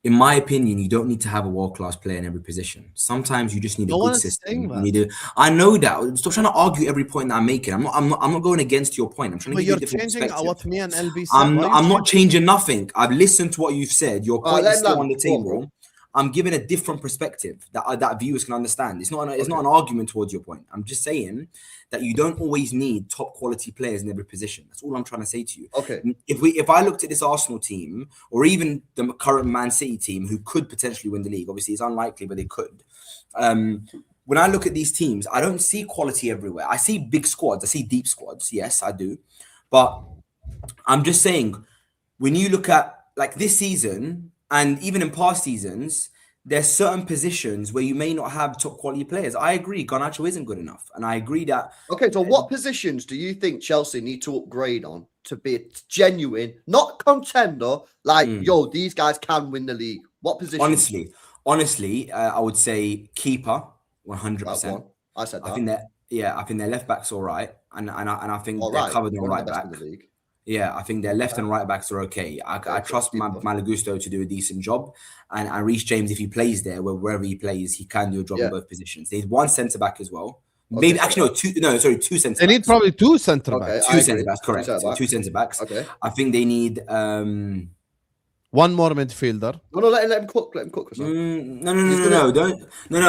in my opinion, you don't need to have a world-class player in every position. Sometimes you just need No a one good is system. saying You that. need I know that. Stop trying to argue every point that I'm making. I'm not going against your point. I'm trying to But give you you're a different changing perspective. what me and LB said. I'm Why not, you I'm not changing nothing. I've listened to what you've said. Your Alright, point let is him still land. on the Go on, bro. table. I'm giving a different perspective that viewers can understand. It's not an argument towards your point. I'm just saying that you don't always need top quality players in every position. That's all I'm trying to say to you. Okay. If I looked at this Arsenal team or even the current Man City team who could potentially win the league, obviously it's unlikely, but they could. When I look at these teams, I don't see quality everywhere. I see big squads. I see deep squads. Yes, I do. But I'm just saying, when you look at like this season and even in past seasons, there's certain positions where you may not have top quality players. I agree, Garnacho isn't good enough. And I agree that... Okay, so what positions do you think Chelsea need to upgrade on to be a genuine, not contender, like, yo, these guys can win the league? What positions? Honestly, I would say keeper, 100%. That one. I said that. I think their left back's all right. And I think All they're right. covered on One of right the best back. in the league. Yeah, I think their left and right backs are okay. I trust Malagusto to do a decent job. And Reece James, if he plays there, wherever he plays, he can do a job in both positions. There's one centre back as well. Maybe two centre backs. They need probably two centre Okay, backs. I Two agree. centre backs, correct. Two centre backs. Okay. I think they need One more midfielder. No, let him cook. Let him cook. No.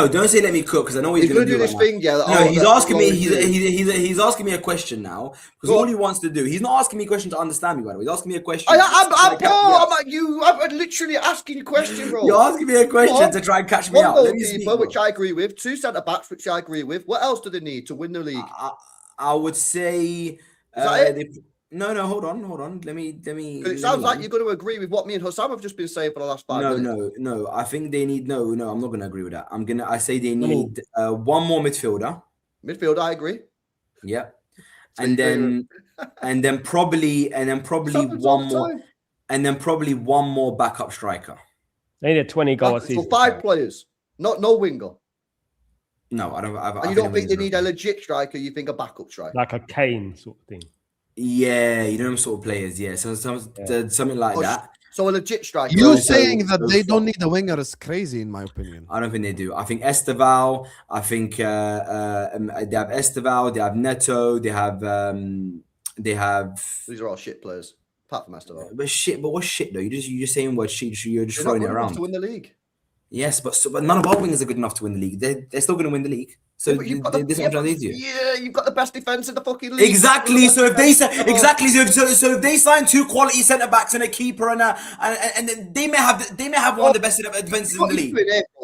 Don't say let me cook because I know what He's he's going going to to do do this right thing, yeah. now. No, he's asking me. He's He's asking me a question now because all he wants to do. He's not asking me a question to understand me. By the way, he's asking me a question. I'm Paul. I'm literally asking you a question, bro. You're asking me a question to try and catch me One out. Let me speak, goalkeeper, bro. which I agree with. Two centre backs, which I agree with. What else do they need to win the league? I would say. that it? No, hold on. Let me. It sounds like you're going to agree with what me and Hussam have just been saying for the last 5 minutes. No. I think they need no. I'm not going to agree with that. I say they need one more midfielder. Midfield, I agree. Yeah, and then probably one more backup striker. They need a 20-goal season. So 5 players, no winger. No, I don't. And you don't think they need a legit striker? You think a backup striker, Like a Kane sort of thing. Yeah, you know them sort of players. Yeah, so something like that. So a legit striker. You saying that they don't need a winger is crazy, in my opinion. I don't think they do. I think Esteval. I think they have Esteval. They have Neto. They have. These are all shit players, apart from Esteval. But what's shit though? You're just saying what shit. You're just throwing it around to win the league. Yes, but none of our wingers are good enough to win the league. They're still going to win the league. So this is what I'm trying to say to you. Yeah, you've got the best defense in the fucking league. Exactly. So if they so if they sign 2 quality centre backs and a keeper and they may have one of the best defenses in the league.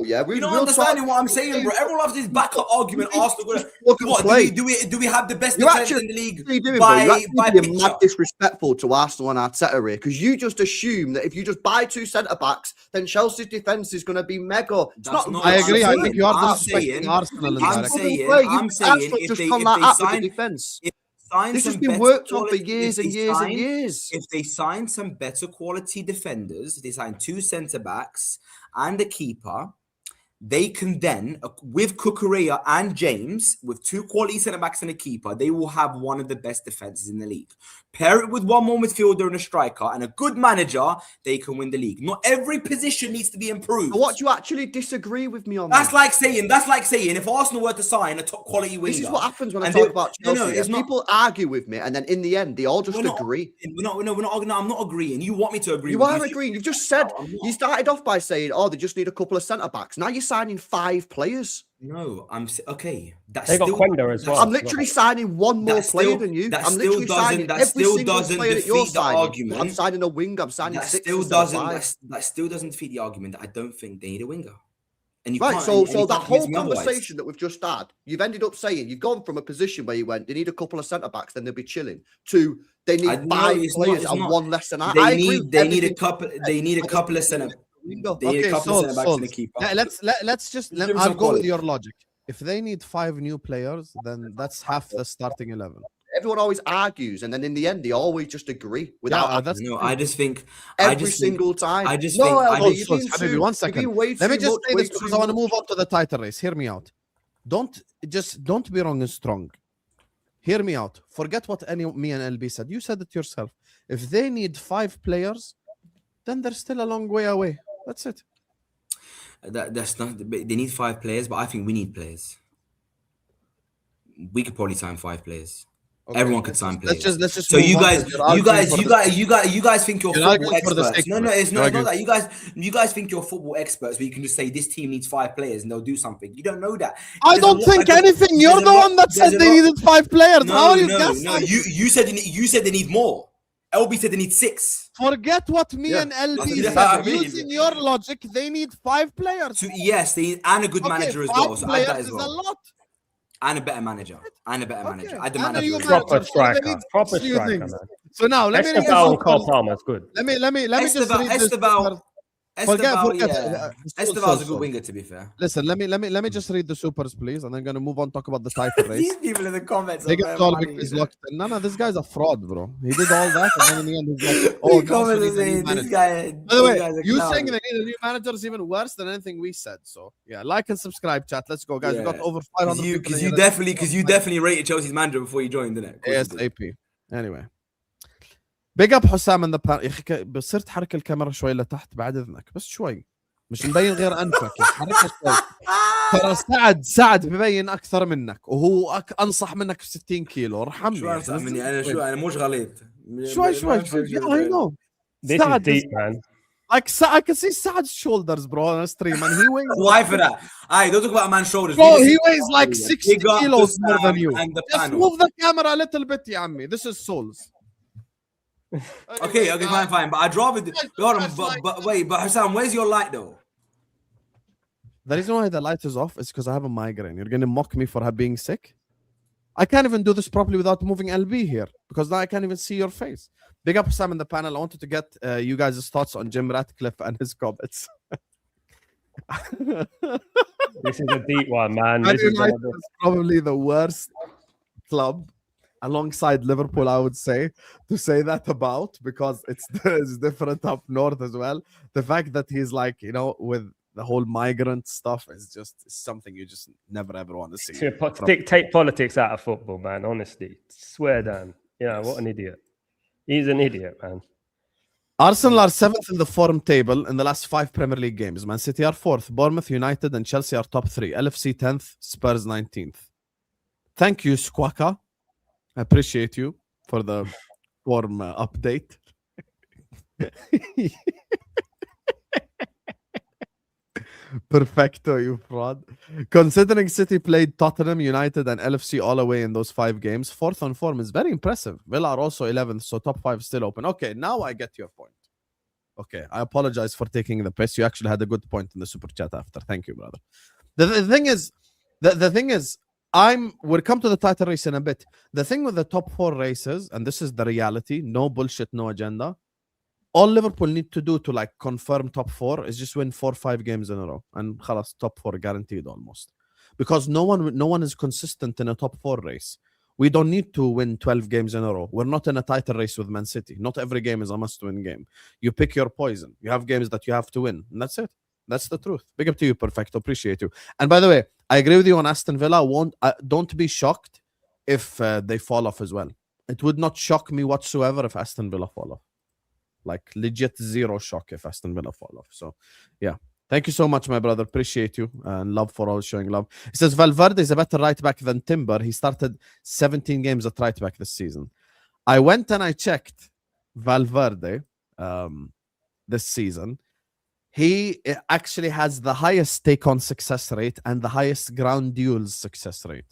You're not understanding what I'm saying, bro. Everyone loves this backup argument. Arsenal, do we have the best defense in the league? You're mad disrespectful to Arsenal and Arteta here because you just assume that if you just buy 2 centre backs, then Chelsea's defense is going to be mega. I agree. I think you are disrespecting Arsenal. I'm saying if this has been worked on for years and years. If they sign some better quality defenders, if they sign 2 centre backs and a keeper, they can then, with Cucurella and James, with 2 quality centre backs and a keeper, they will have one of the best defenses in the league. pair it with one more midfielder and a striker and a good manager, they can win the league. Not every position needs to be improved. So what do you actually disagree with me on? That's like saying if Arsenal were to sign a top quality winger. This is what happens when I talk about Chelsea. People argue with me, and then in the end, they all just agree. I'm not agreeing. You want me to agree? You are agreeing. You've just said you started off by saying, "Oh, they just need a couple of centre backs." Now you're signing 5 players. No, I'm okay. They got Quenda as well. I'm literally signing one more player than you. I'm literally signing every single player that you're signing. I'm signing a wing. I'm signing 6. That still doesn't defeat the argument that I don't think they need a winger. And you right, can't, so that whole conversation that we've just had, you've ended up saying you've gone from a position where you went, they need a couple of centre backs, then they'll be chilling, to they need 5 players and one less than I agree. They need a couple of centre. Okay, I'll go with your logic. If they need 5 new players, then that's half the starting 11. Everyone always argues, and then in the end, they always just agree without. I just think every single time. Maybe 1 second. Let me just say this because I want to move on to the title race. Hear me out. Don't be wrong and strong. Hear me out. Forget what me and LB said. You said it yourself. If they need 5 players, then they're still a long way away. That's it. That's not. They need 5 players, but I think we need players. We could probably sign 5 players. Okay. Everyone could sign players. Let's just. So you guys think you're football experts. No, it's not that. You guys think you're football experts, but you can just say this team needs 5 players and they'll do something. You don't know that. I don't think anything. You're the one that said they needed 5 players. How are you guessing? No. You said they need more. LB said they need 6. Forget what me and LB said. Using your logic, they need 5 players. Yes, they need, and a good manager as well. So add that as well. A lot. And a better manager. Add the manager. Proper striker. Man. So now let me. Cole Palmer's good. Let me just read this. Esteval's a good winger, to be fair. Listen, let me just read the supers, please, and then gonna move on, talk about the title race. These people in the comments. No, this guy's a fraud, bro. He did all that, and then in the end, he's like, "Oh, this guy." By the way, you saying they need a new manager is even worse than anything we said. So yeah, like and subscribe, chat. Let's go, guys. We got over 500. Because you definitely rated Chelsea's manager before you joined, didn't it? ASAP. Anyway. بيج اب حسام ان يا اخي صرت حرك الكاميرا شوي لتحت بعد اذنك بس شوي مش مبين غير انفك حركها شوي ترى سعد مبين اكثر منك وهو انصح منك ب 60 كيلو ارحمني شو انصح مني انا مش غليط شوي I know this is deep, man. Like I can see Saad's shoulders, bro, on a stream, and he weighs. Why for that? Don't talk about a man's shoulders. Bro, he weighs like 60 kilos more than you. Just move the camera a little bit, ya ammi. This is Souls. Okay, fine. But I'd rather. But Hassan, where's your light though? The reason why the light is off is because I have a migraine. You're gonna mock me for being sick. I can't even do this properly without moving LB here because now I can't even see your face. Big up Sam in the panel. I wanted to get you guys' thoughts on Jim Ratcliffe and his comments. This is a deep one, man. This is probably the worst club alongside Liverpool, I would say, to say that about because it's different up north as well. The fact that he's like, with the whole migrant stuff is just something you just never ever want to see. Take politics out of football, man. Honestly, swear down. What an idiot. He's an idiot, man. Arsenal are 7th in the form table in the last 5 Premier League games. Man City are 4th, Bournemouth, United, and Chelsea are top 3. LFC 10th, Spurs 19th. Thank you, Squawka. I appreciate you for the form update. Perfecto, you fraud. Considering City played Tottenham, United, and LFC all away in those 5 games, 4th on form is very impressive. Villa are also 11th, so top 5 is still open. Okay, now I get your point. Okay, I apologize for taking the piss. You actually had a good point in the super chat after. Thank you, brother. The thing is, we'll come to the title race in a bit. The thing with the top 4 races, and this is the reality, no bullshit, no agenda. All Liverpool need to do to confirm top 4 is just win 4 or 5 games in a row, and khalas, top 4 guaranteed almost. Because no one is consistent in a top 4 race. We don't need to win 12 games in a row. We're not in a title race with Man City. Not every game is a must-win game. You pick your poison. You have games that you have to win, and that's it. That's the truth. Big up to you, Perfecto. Appreciate you. And by the way, I agree with you on Aston Villa. Don't be shocked if they fall off as well. it would not shock me whatsoever if Aston Villa fall off. Like legit zero shock if Aston Villa fall off. So yeah. Thank you so much, my brother. Appreciate you and love for all showing love. He says Valverde is a better right back than Timber. He started 17 games at right back this season. I went and I checked Valverde this season. He actually has the highest take-on success rate and the highest ground duels success rate.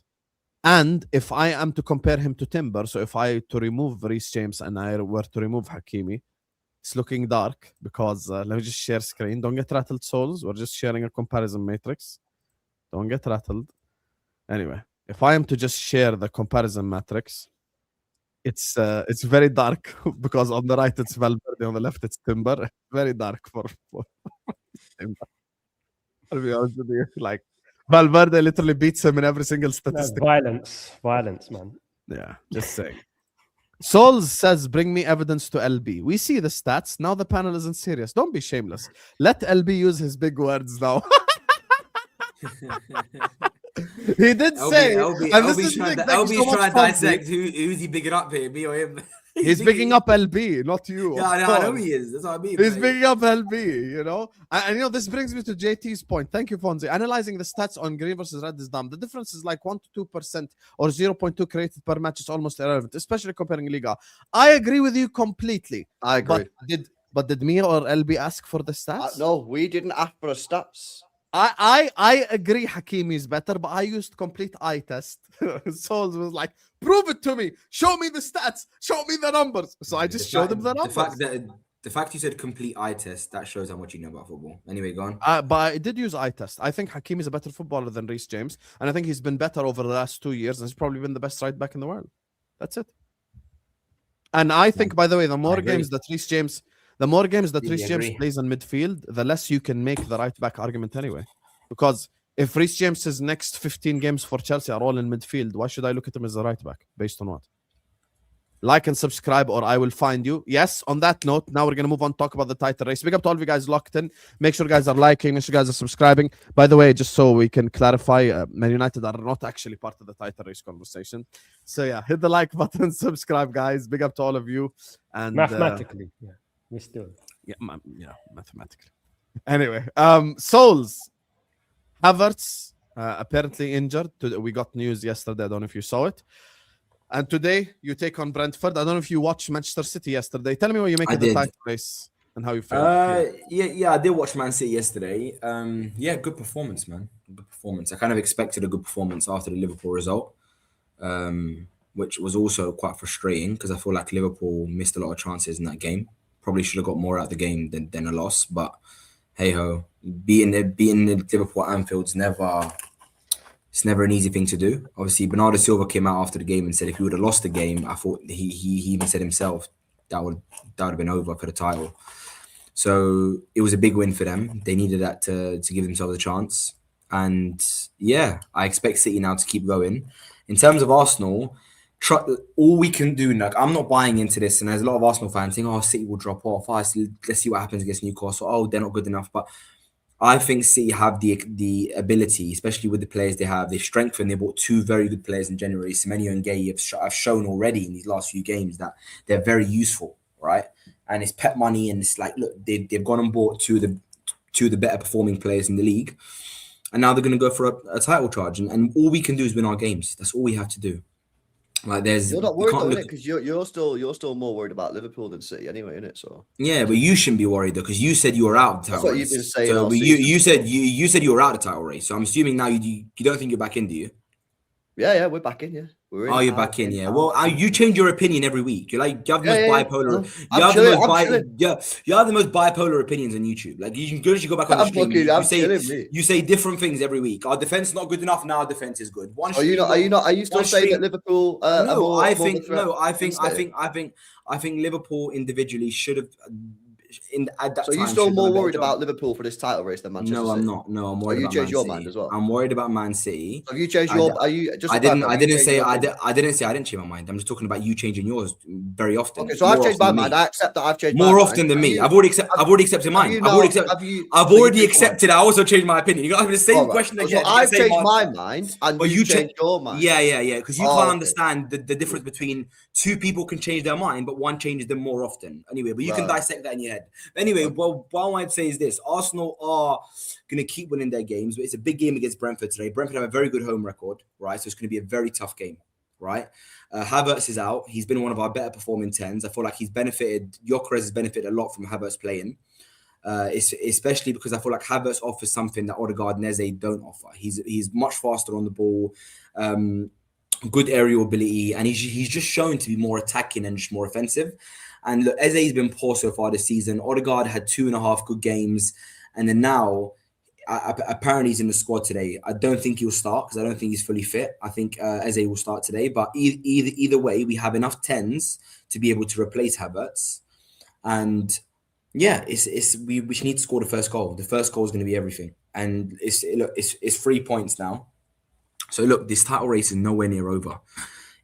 And if I am to compare him to Timber, so if I to remove Reece James and I were to remove Hakimi, it's looking dark because let me just share screen. Don't get rattled, souls. We're just sharing a comparison matrix. Don't get rattled. Anyway, if I am to just share the comparison matrix, it's very dark because on the right it's Valverde, on the left it's Timber. Very dark for Timber. I'll be honest with you. Like Valverde literally beats him in every single statistic. Violence, man. Yeah, just saying. Souls says, bring me evidence to LB. We see the stats. Now the panel isn't serious. Don't be shameless. Let LB use his big words now. He did say... LB's trying to dissect who's he bigging up here, me or him. He's bigging up LB, not you. Yeah, I know he is. That's what I mean. He's bigging up LB, you know? And, you know, this brings me to JT's point. Thank you, Fonzie. Analyzing the stats on green versus red is dumb. The difference is like 1 to 2% or 0.2 created per match is almost irrelevant, especially comparing Liga. I agree with you completely. I agree. But did me or LB ask for the stats? No, we didn't ask for the stats. I agree Hakimi is better, but I used complete eye test. Souls was like, prove it to me. Show me the stats. Show me the numbers. So I just showed him the numbers. The fact you said complete eye test, that shows how much you know about football. Anyway, go on. But I did use eye test. I think Hakimi is a better footballer than Reece James. And I think he's been better over the last 2 years. And he's probably been the best right back in the world. That's it. And I think, by the way, the more games that Reece James plays in midfield, the less you can make the right back argument anyway. Because if Reece James's next 15 games for Chelsea are all in midfield, why should I look at him as a right back? Based on what? Like and subscribe or I will find you. Yes, on that note, now we're going to move on, talk about the title race. Big up to all of you guys locked in. Make sure you guys are liking, make sure you guys are subscribing. By the way, just so we can clarify, Man United are not actually part of the title race conversation. So yeah, hit the like button, subscribe, guys. Big up to all of you. And mathematically, yeah. We still. Yeah, mathematically. Anyway, Souls. Havertz apparently injured. We got news yesterday. I don't know if you saw it. And today you take on Brentford. I don't know if you watched Manchester City yesterday. Tell me what you make of the title race and how you feel. Yeah, I did watch Man City yesterday. Yeah, good performance, man. Good performance. I kind of expected a good performance after the Liverpool result, which was also quite frustrating because I feel like Liverpool missed a lot of chances in that game. Probably should have got more out of the game than a loss, but hey ho, beating the Liverpool at Anfield's it's never an easy thing to do. Obviously, Bernardo Silva came out after the game and said if he would have lost the game, I thought he even said himself that would have been over for the title. So it was a big win for them. They needed that to give themselves a chance. And yeah, I expect City now to keep going. In terms of Arsenal, all we can do, like, I'm not buying into this, and there's a lot of Arsenal fans saying, "Oh, City will drop off. Let's see what happens against Newcastle. Oh, they're not good enough." But I think City have the ability, especially with the players they have. They've strengthened. They bought 2 very good players in January. Semenyo and Gay have shown already in these last few games that they're very useful, right? And it's Pep money, and it's like, look, they've gone and bought two of the better performing players in the league, and now they're going to go for a title charge. And all we can do is win our games. That's all we have to do. Like, you're not worried though, innit? Because you're still more worried about Liverpool than City anyway, innit? So yeah, but you shouldn't be worried though, because you said you were out of the title race. That's what you've been saying. So you said you were out of the title race. So I'm assuming now you don't think you're back in, do you? Yeah, we're back in. Yeah, we're in. Oh, you're back in. Yeah. Well, you change your opinion every week. You're like, you have the most bipolar. You have the most bipolar opinions on YouTube. Like, you can go back on the stream. You say different things every week. Our defense is not good enough. Now our defense is good. Are you still saying that Liverpool? I think Liverpool individually should at that So time. you still should have done a more better worried job. about Liverpool for this title race than Manchester No, City? I'm not. No, I'm worried you about changed Man your City. mind as well? I'm worried about Man City. Have you changed I your? d- Are you just? I to clarify, didn't. I have you didn't changed say. your I opinion? didn't say I didn't change my mind. I'm just talking about you changing yours very often. Okay, so I've More changed often my than mind. me. I accept that I've changed my More mind. often than Have me. you- I've already accepted mine. you I've already not- accepted. have you- I've so you already changed your mind? accepted. I also changed my opinion. You got to have the same All right. question So again. I've Same changed my answer. mind, and But you changed your mind. Yeah. Because you Oh, can't okay. understand the difference between two people can change their mind, but one changes them more often. Anyway, but you can Right. dissect that in your head. Anyway, well, what I want to say is this: Arsenal are going to keep winning their games. But it's a big game against Brentford today. Brentford have a very good home record, right? So it's going to be a very tough game, right? Havertz is out. He's been one of our better performing 10s. I feel like he's benefited. Gyökeres has benefited a lot from Havertz playing. Especially because I feel like Havertz offers something that Odegaard and Eze don't offer. He's much faster on the ball, good aerial ability, and he's just shown to be more attacking and just more offensive. And look, Eze's been poor so far this season. Odegaard had 2.5 good games, and then now apparently he's in the squad today. I don't think he'll start because I don't think he's fully fit. I think Eze will start today, but either way, we have enough 10s to be able to replace Havertz. And yeah, we just need to score the first goal. The first goal is going to be everything, and it's 3 points now. So look, this title race is nowhere near over.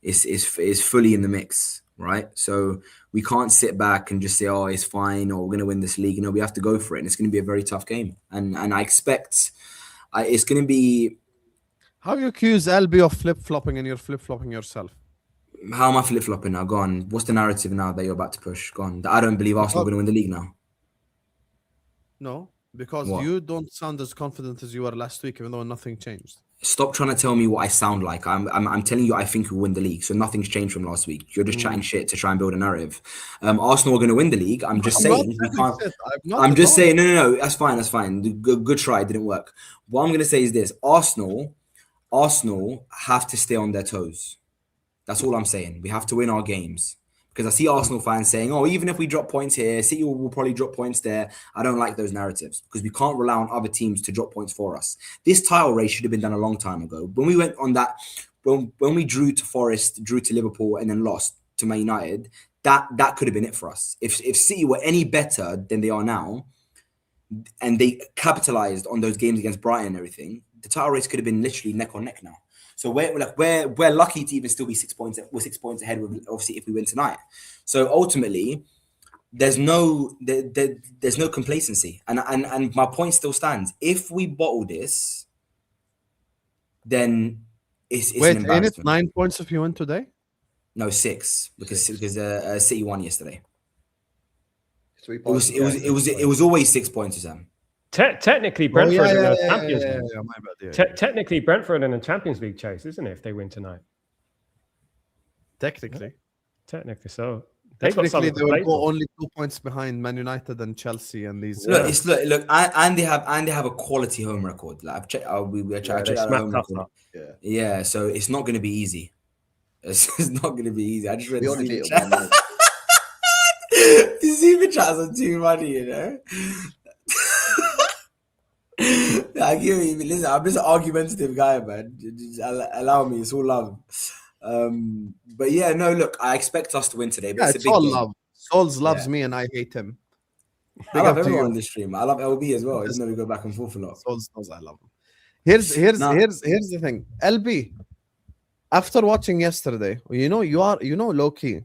It's fully in the mix, right? So we can't sit back and just say, oh, it's fine, or we're going to win this league. You know, we have to go for it, and it's going to be a very tough game. And I expect it's going to be. How you accuse LB of flip-flopping and you're flip-flopping yourself? How am I flip-flopping now? Go on. What's the narrative now that you're about to push? Go on. I don't believe Arsenal are going to win the league now. No, because What? you don't sound as confident as you were last week, even though nothing changed. Stop trying to tell me what I sound like. I'm telling you I think we'll win the league. So nothing's changed from last week. You're just chatting shit to try and build a narrative. Arsenal are going to win the league. I'm just saying we can't. I'm just saying no. That's fine. Good try. It didn't work. What I'm going to say is this: Arsenal have to stay on their toes. That's all I'm saying. We have to win our games. Because I see Arsenal fans saying, oh, even if we drop points here, City will probably drop points there. I don't like those narratives because we can't rely on other teams to drop points for us. This title race should have been done a long time ago. When we went on that, when we drew to Forest, drew to Liverpool, and then lost to Man United, that could have been it for us. If City were any better than they are now, and they capitalized on those games against Brighton and everything, the title race could have been literally neck on neck now. So we're lucky to even still be 6 points. We're 6 points ahead, obviously, if we win tonight. So ultimately, there's no complacency, and my point still stands. If we bottle this, then it's Wait, an ain't it embarrassment. 9 points if you win today? No, 6 because City won yesterday. 3 points. It was always 6 points, Sam. Technically, Brentford in the Champions League. Yeah, my bad. Yeah. Technically, Brentford in the Champions League chase, isn't it? If they win tonight, Technically, so they got they something will to play go for. only 2 points behind Man United and Chelsea and these. Look, and they have a quality home record. Like I've checked, I checked They out the home smacked us record. up. Yeah, so it's not going to be easy. It's not going to be easy. I just read We the only super beat chat. them 1-0. The super chats are too funny, you know. I give you. Listen, I'm just an argumentative guy, man. Just allow me. It's all love. But yeah, no. Look, I expect us to win today. But Yeah, it's it's a big all game. love. Souls loves Yeah. me and I hate him. I love up to everyone you. on this stream. I love LB as well. Even though we go back and forth a lot. Souls knows I love him. Here's Now- the thing. LB, after watching yesterday, you know low key.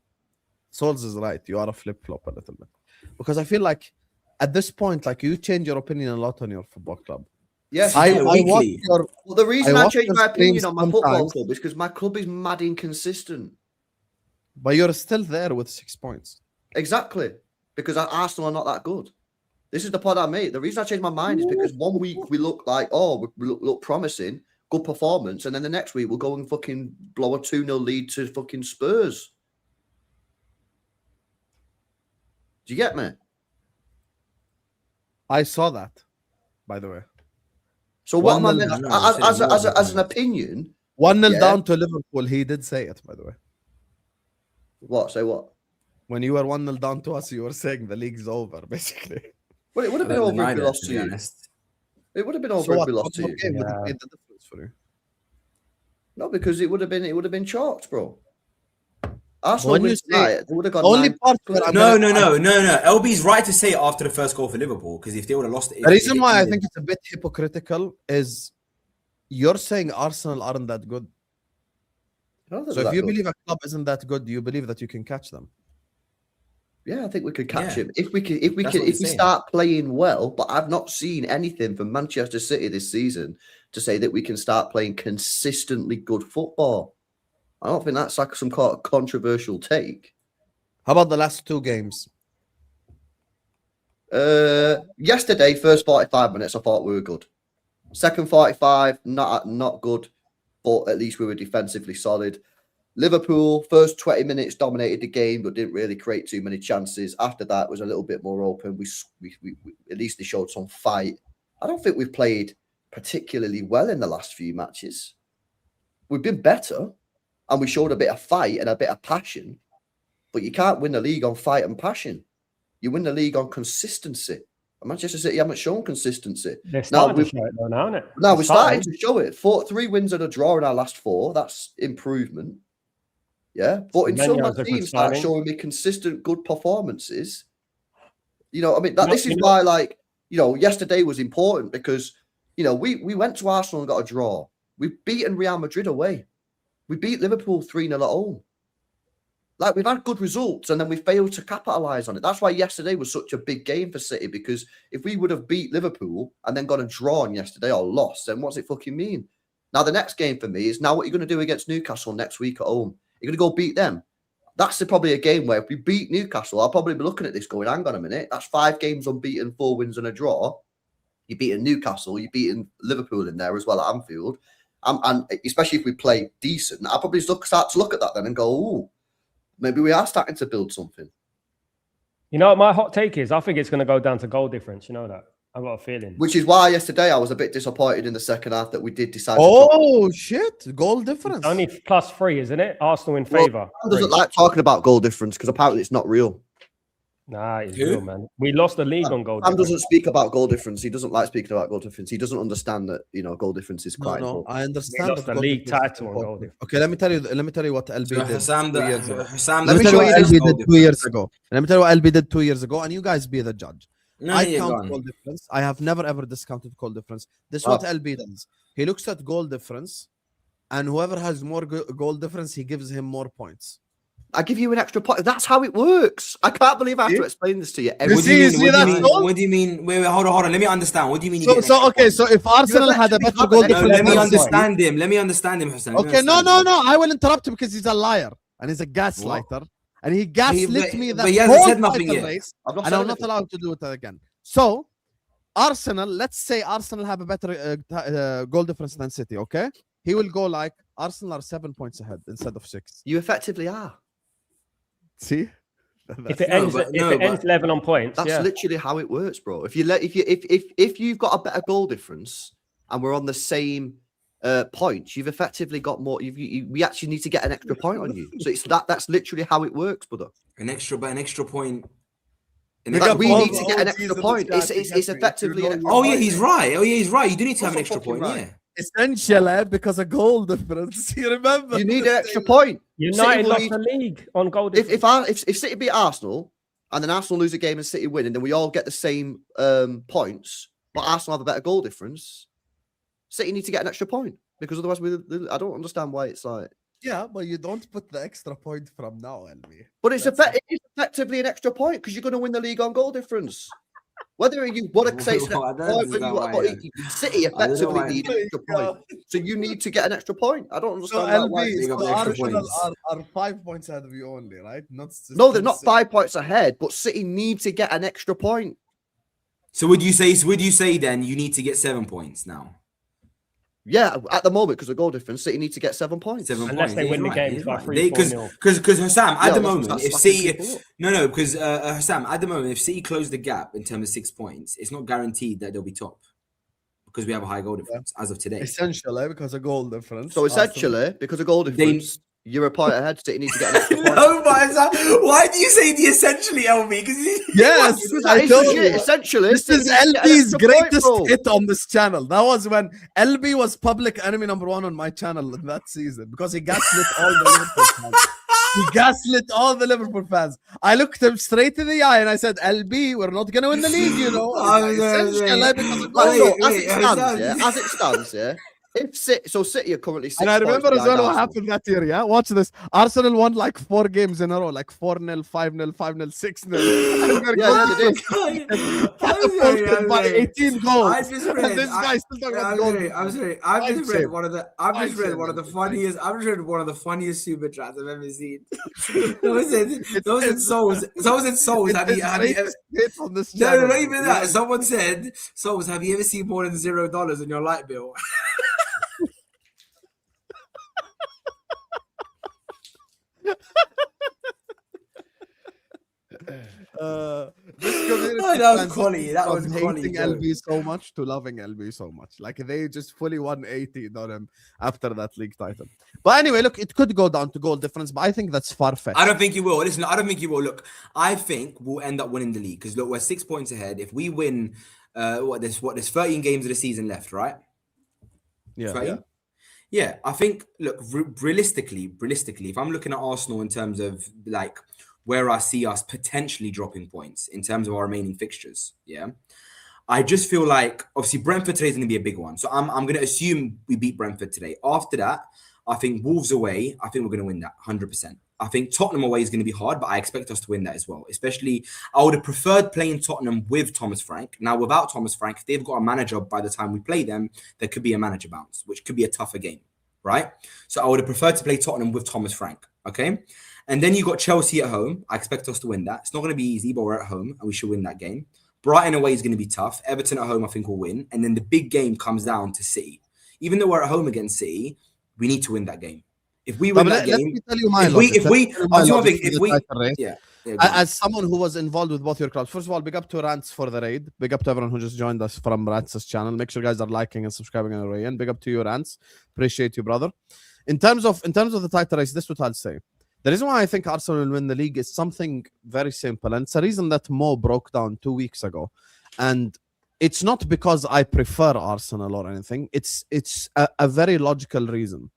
Souls is right. You are a flip flop a little bit because I feel like at this point, like you change your opinion a lot on your football club. Yes, I do. watch weekly. your Well, the reason I watch changed your my opinion streams on my football sometimes. club is because my club is mad inconsistent. But you're still there with 6 points. Exactly. Because Arsenal are not that good. This is the point I made. The reason I changed my mind is because 1 week we look like, we look promising, good performance, and then the next week we'll go and fucking blow a 2-0 lead to fucking Spurs. Do you get me? I saw that, by the way. So what am I 1-0 meant, no, I said it as an was. opinion? 1-0 Yeah. down to Liverpool. He did say it, by the way. What? Say what? When you were 1-0 down to us, you were saying the league's over, basically. Well, it would have I been don't over if deny we that, lost to to be you. honest. It would have been So over if what? we One lost to more you. game would have Yeah. made the difference for you. No, because it would have been chalked, bro. Arsenal When you wins say- tonight, they would have got Only 9. part where I'm No. gonna- LB's right to say it after the first goal for Liverpool because if they would have lost it, The reason why I think it's a bit hypocritical is you're saying Arsenal aren't that good. So if you believe a club isn't that good, do you believe that you can catch them? Yeah, I think we could catch Yeah. him if we saying. start playing well. But I've not seen anything from Manchester City this season to say that we can start playing consistently good football. I don't think that's like some kind of controversial take. How about the last 2 games? Yesterday, first 45 minutes, I thought we were good. Second 45, not good, but at least we were defensively solid. Liverpool, first 20 minutes dominated the game, but didn't really create too many chances. After that, it was a little bit more open. We at least they showed some fight. I don't think we've played particularly well in the last few matches. We've been better, and we showed a bit of fight and a bit of passion. But you can't win the league on fight and passion. You win the league on consistency. And Manchester City haven't shown consistency. They're starting to show it though now, isn't it? Now we're starting to show it. 3 wins and a draw in our last 4. That's improvement. Yeah, but until my team starts showing me consistent good performances, I mean, this is why, like, yesterday was important because, we went to Arsenal and got a draw. We've beaten Real Madrid away. We beat Liverpool 3-0 at home. Like, we've had good results and then we failed to capitalise on it. That's why yesterday was such a big game for City, because if we would have beat Liverpool and then got a draw on yesterday or lost, then what's it fucking mean? Now, the next game for me is now what you're going to do against Newcastle next week at home. You're going to go beat them. That's probably a game where if we beat Newcastle, I'll probably be looking at this going, hang on a minute. That's 5 games unbeaten, 4 wins and a draw. You're beating Newcastle. You're beating Liverpool in there as well at Anfield. And especially if we play decent, I'll probably start to look at that then and go, ooh, maybe we are starting to build something. You know what my hot take is? I think it's going to go down to goal difference. You know that? I've got a feeling. Which is why yesterday I was a bit disappointed in the second half that we did decide Shit. Goal difference. It's only +3, isn't it? Arsenal in favour. Sam doesn't like talking about goal difference because apparently it's not real. Nah, it's real, man. We lost the league on goal Sam difference. doesn't speak about goal difference. He doesn't like speaking about goal difference. He doesn't understand that, goal difference is quite important. I understand. We lost the league title on goal difference. Okay, let me tell you what LB did. Let me tell you what LB did 2 years ago. Let me tell you what LB did 2 years ago, and you guys be the judge. I count goal difference. I have never ever discounted goal difference. This is what LB does. He looks at goal difference, and whoever has more goal difference, he gives him more points. I give you an extra point. That's how it works. I can't believe I have to explain this to you. What do you mean? Wait, hold on. Let me understand. What do you mean? So if Arsenal had a better goal difference, let me understand him. Let me understand him, Hassan. Okay, no. I will interrupt him because he's a liar and he's a gaslighter. And he gaslit me that he hasn't said nothing yet. Race, and I'm not allowed to do it again. So, Arsenal, let's say Arsenal have a better goal difference than City, okay? He will go like, Arsenal are 7 points ahead instead of 6. You effectively are. See? If it ends level on points, that's literally how it works, bro. If you've got a better goal difference and we're on the same points, you've effectively got more. We actually need to get an extra point on you. So it's that's literally how it works, brother. An extra point. We need to get an extra point. It's effectively. He's right. You do need to have an extra point. Right. Yeah. Essentially, because a goal difference. You remember? You need an extra point. United lost the league on goal difference. If City beat Arsenal and then Arsenal lose a game and City win, and then we all get the same points, but Arsenal have a better goal difference, City need to get an extra point because otherwise, I don't understand why it's like. Yeah, but you don't put the extra point from now, LB. But it's effectively an extra point because you're going to win the league on goal difference. Whether you want to say City effectively need an extra point, so you need to get an extra point. I don't understand why. Arsenal are 5 points ahead of you only, right? No, they're not 5 points ahead, but City need to get an extra point. So would you say then you need to get 7 points now? Yeah, at the moment, because of goal difference, City need to get 7 points. Unless they win the game by 3-4-0. Because Hassam, at the moment, if City... because Hassam, at the moment, if City close the gap in terms of 6 points, it's not guaranteed that they'll be top. Because we have a high goal difference as of today. Essentially, because of goal difference. So essentially, because of goal difference, You're a point ahead. City need to get an extra point. No, but why do you say the essentially, LB? Because Yes, Because I that is told legit, you. essentially. This City is need to get an LB's extra point, greatest bro. hit on this channel. That was when LB was public enemy #1 on my channel in that season because he gaslit all the Liverpool fans. He gaslit all the Liverpool fans. I looked him straight in the eye and I said, LB, we're not going to win the league, you know. As it stands, yeah. If City are currently 6 And I remember points as well behind what Arsenal. happened that year, yeah? Watch this. Arsenal won like 4 games in a row, like 4-0, 5-0, 5-0, 6-0. Yeah, they did. Catapulted by 18 goals. I just read, And this guy still talking about goals. I'm sorry. I've just read one of the. I've just read Mindset. one of the funniest. I've just read one of the funniest super chats I've ever seen. Someone said souls. Someone said souls. Have you ever? Hit on this No, channel. not even that. Someone said souls. Have you ever seen more than $0 in your light bill? This community Oh, that was fans quality. That was from quality. hating Joe. LB so much to loving LB so much. Like they just fully 180 on him after that league title. But anyway, look, it could go down to goal difference, but I think that's far-fetched. I don't think you will. Listen, I don't think you will. Look, I think we'll end up winning the league because look, we're 6 points ahead. If we win, there's 13 games of the season left, right? Yeah. 13? Yeah, I think. Look, realistically, if I'm looking at Arsenal in terms of like where I see us potentially dropping points in terms of our remaining fixtures, yeah, I just feel like obviously Brentford today is going to be a big one. So I'm going to assume we beat Brentford today. After that, I think Wolves away, I think we're going to win that 100%. I think Tottenham away is going to be hard, but I expect us to win that as well. Especially, I would have preferred playing Tottenham with Thomas Frank. Now, without Thomas Frank, if they've got a manager by the time we play them, there could be a manager bounce, which could be a tougher game, right? So I would have preferred to play Tottenham with Thomas Frank, okay? And then you got Chelsea at home. I expect us to win that. It's not going to be easy, but we're at home, and we should win that game. Brighton away is going to be tough. Everton at home, I think, will win. And then the big game comes down to City. Even though we're at home against City, we need to win that game. If we win that let game, me tell you my logic. As someone who was involved with both your clubs, first of all, big up to Rants for the raid. Big up to everyone who just joined us from Rants' channel. Make sure you guys are liking and subscribing on the way in. Big up to you, Rants. Appreciate you, brother. In terms of the title race, this is what I'll say. The reason why I think Arsenal will win the league is something very simple, and it's a reason that Mo broke down 2 weeks ago. And it's not because I prefer Arsenal or anything. It's a very logical reason.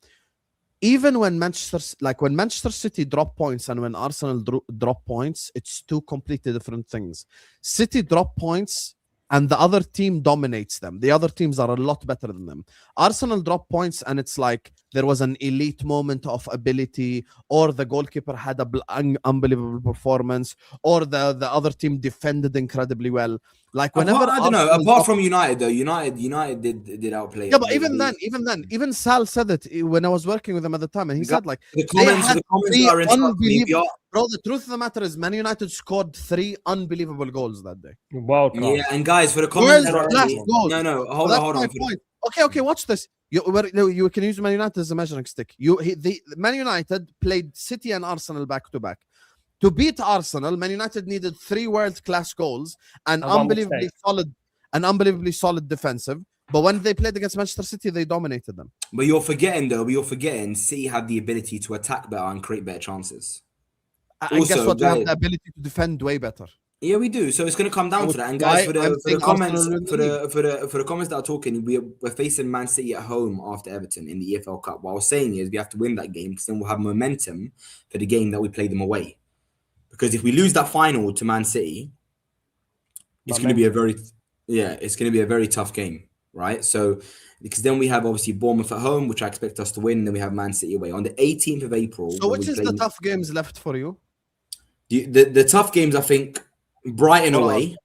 Even when Manchester City drop points and when Arsenal drop points, it's two completely different things. City drop points and the other team dominates them. The other teams are a lot better than them. Arsenal drop points and it's like there was an elite moment of ability, or the goalkeeper had an unbelievable performance, or the other team defended incredibly well. Like whenever I don't know. Apart from United, though, United did outplay. Yeah, but even Sal said it when I was working with him at the time, and he said like the comments are unbelievable. Bro, the truth of the matter is, Man United scored 3 unbelievable goals that day. World class. Yeah, and guys, for the comments, hold on. Okay, watch this. You can use Man United as a measuring stick. Man United played City and Arsenal back to back. To beat Arsenal, Man United needed 3 world-class goals and unbelievably solid defensive. But when they played against Manchester City, they dominated them. But you're forgetting City had the ability to attack better and create better chances. And guess what? They have the ability to defend way better. Yeah, we do. So it's going to come down to that. And guys, for the comments that are talking, we're facing Man City at home after Everton in the EFL Cup. What I was saying is we have to win that game because then we'll have momentum for the game that we play them away. Because if we lose that final to Man City, it's going to be a very tough game, right? So because then we have obviously Bournemouth at home, which I expect us to win, and then we have Man City away on the 18th of April. So which is the tough games left for you? The tough games, I think, Brighton away,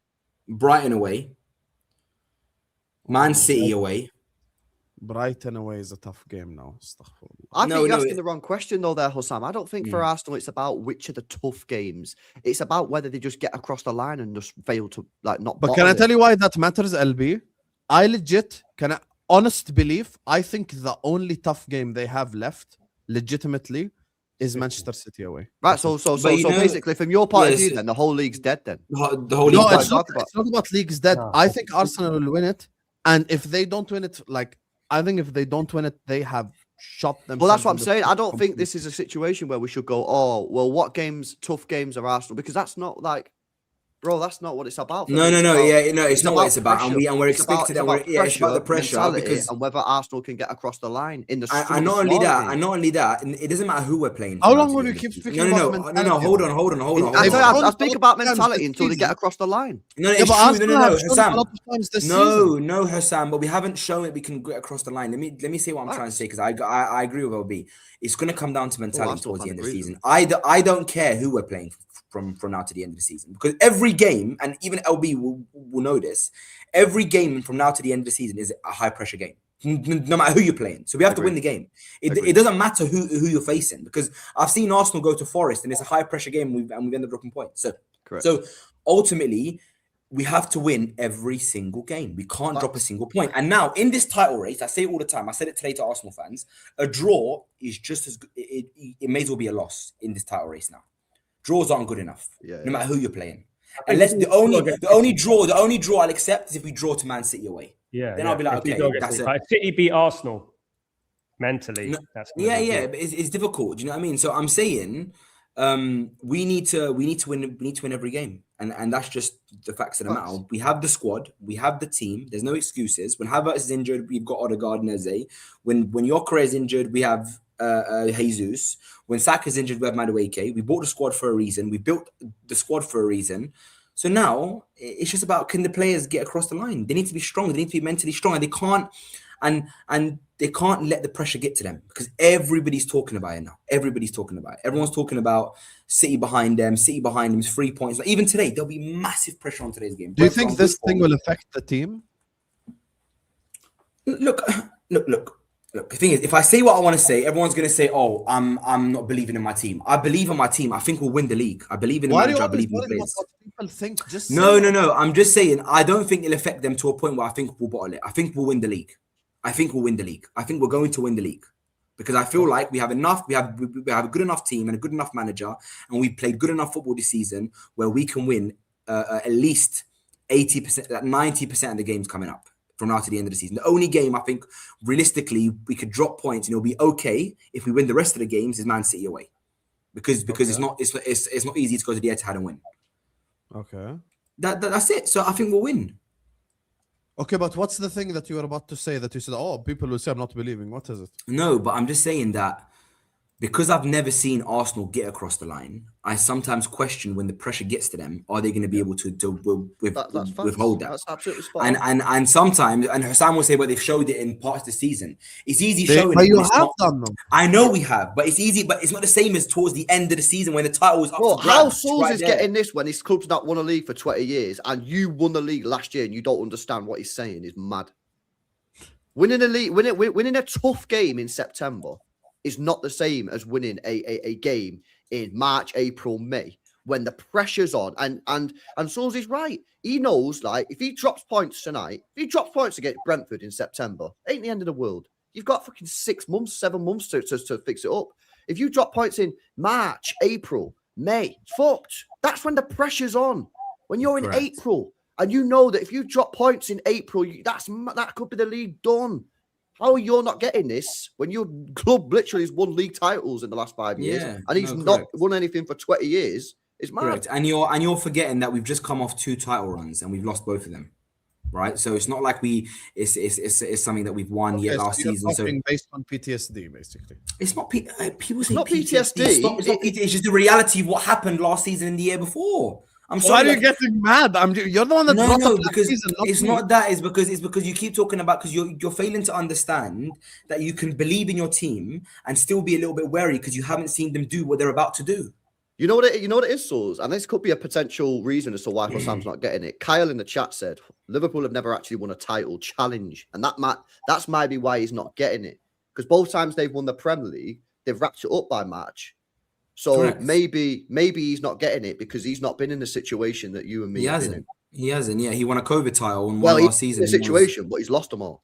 Man City away. Brighton away is a tough game now. I think you're asking the wrong question though there, Hussam. I don't think for Arsenal it's about which are the tough games. It's about whether they just get across the line and just fail to not. But can I tell you why that matters, LB? Honest belief, I think the only tough game they have left, legitimately, is Manchester City away. Right, so basically, from your point of view, then the whole league's dead. Then the whole league. No, it's not about league's dead. No. I think Arsenal will win it, and if they don't win it, I think if they don't win it, they have shot them. Well, that's what I'm saying. I don't think this is a situation where we should go, oh, well, what games, tough games are Arsenal? Because that's not like, bro, that's not what it's about. No, it's not what it's about. Pressure. And we're expected, it's about the pressure because and whether Arsenal can get across the line in the. And not only that, it doesn't matter who we're playing. How long will you keep speaking about mentality? No, hold on. I speak about mentality until they get across the line. No, it's true. No, Hassam. No, Hassam, but we haven't shown it we can get across the line. Let me say what I'm trying to say because I agree with LB. It's going to come down to mentality towards the end of the season. I don't care who we're playing from now to the end of the season because every game, and even LB will know this, every game from now to the end of the season is a high pressure game, no matter who you're playing. So we have to win the game. It doesn't matter who you're facing because I've seen Arsenal go to Forest and it's a high pressure game and we've ended up dropping points. So ultimately, we have to win every single game. We can't drop a single point. And now in this title race, I say it all the time. I said it today to Arsenal fans. A draw is just as good. It may as well be a loss in this title race now. Draws aren't good enough, no matter who you're playing. Unless the only draw I'll accept is if we draw to Man City away. Yeah, then I'll be like, okay, that's it. City beat Arsenal mentally. No, but it's difficult. Do you know what I mean? So I'm saying we need to win every game, and that's just the facts of the matter. We have the squad, we have the team. There's no excuses. When Havertz is injured, we've got Odegaard and Eze. When Gyökeres is injured, we have Jesus. When Saka's injured, we have Madueke. We bought the squad for a reason. We built the squad for a reason. So now it's just about, can the players get across the line? They need to be strong. They need to be mentally strong, and they can't. And they can't let the pressure get to them because everybody's talking about it now. Everybody's talking about it. Everyone's talking about City behind them. City behind them is 3 points. Like even today, there'll be massive pressure on today's game. Do you think this thing will affect the team? Look. The thing is, if I say what I want to say, everyone's going to say, "Oh, I'm not believing in my team." I believe in my team. I think we'll win the league. I believe in the manager. I believe in the players. What people think? Just no. I'm just saying. I don't think it'll affect them to a point where I think we'll bottle it. I think we'll win the league. I think we're going to win the league because I feel like we have enough. We have a good enough team and a good enough manager, and we played good enough football this season where we can win at least 80%, 90% of the games coming up from now to the end of the season. The only game I think realistically we could drop points and it'll be okay if we win the rest of the games is Man City away, because it's not easy to go to the Etihad and win. Okay, that's it. So I think we'll win. Okay, but what's the thing that you were about to say that you said, oh, people will say I'm not believing? What is it? No, but I'm just saying that because I've never seen Arsenal get across the line, I sometimes question when the pressure gets to them, are they going to be able to withhold that? That's absolutely spot on. And sometimes, and Hassan will say, well, they've showed it in parts of the season. It's easy showing but it. You have done them. I know we have, but it's easy, but it's not the same as towards the end of the season when the title was up for grabs. How Souls is getting this when his club's not won a league for 20 years and you won the league last year and you don't understand what he's saying is mad. Winning a league, winning a tough game in September is not the same as winning a game in March, April, May when the pressure's on. And Souls is right. He knows, like, if he drops points tonight, if he drops points against Brentford in September, ain't the end of the world. You've got fucking 6 months, 7 months to fix it up. If you drop points in March, April, May, fucked. That's when the pressure's on. When you're in April and you know that if you drop points in April, that could be the league done. How are you not getting this when your club literally has won league titles in the last 5 years and he's not won anything for 20 years? It's mad. Correct. And you're forgetting that we've just come off 2 title runs and we've lost both of them, right? So it's not like it's something that we've won yet last season. So based on PTSD, basically, it's not people say not PTSD. It's just the reality of what happened last season and the year before. I'm sorry. Why are you getting mad? You're the one that brought up because season, it's not that. It's because you keep talking about because you're failing to understand that you can believe in your team and still be a little bit wary because you haven't seen them do what they're about to do. You know what it is, Souls? And this could be a potential reason as to why Sam's not getting it. Kyle in the chat said Liverpool have never actually won a title challenge, and that's maybe why he's not getting it. Because both times they've won the Premier League, they've wrapped it up by March. So Correct. maybe he's not getting it because he's not been in the situation that you and me have been in. He hasn't. Yeah, he won a COVID title in last season. In the situation, but he's lost them all.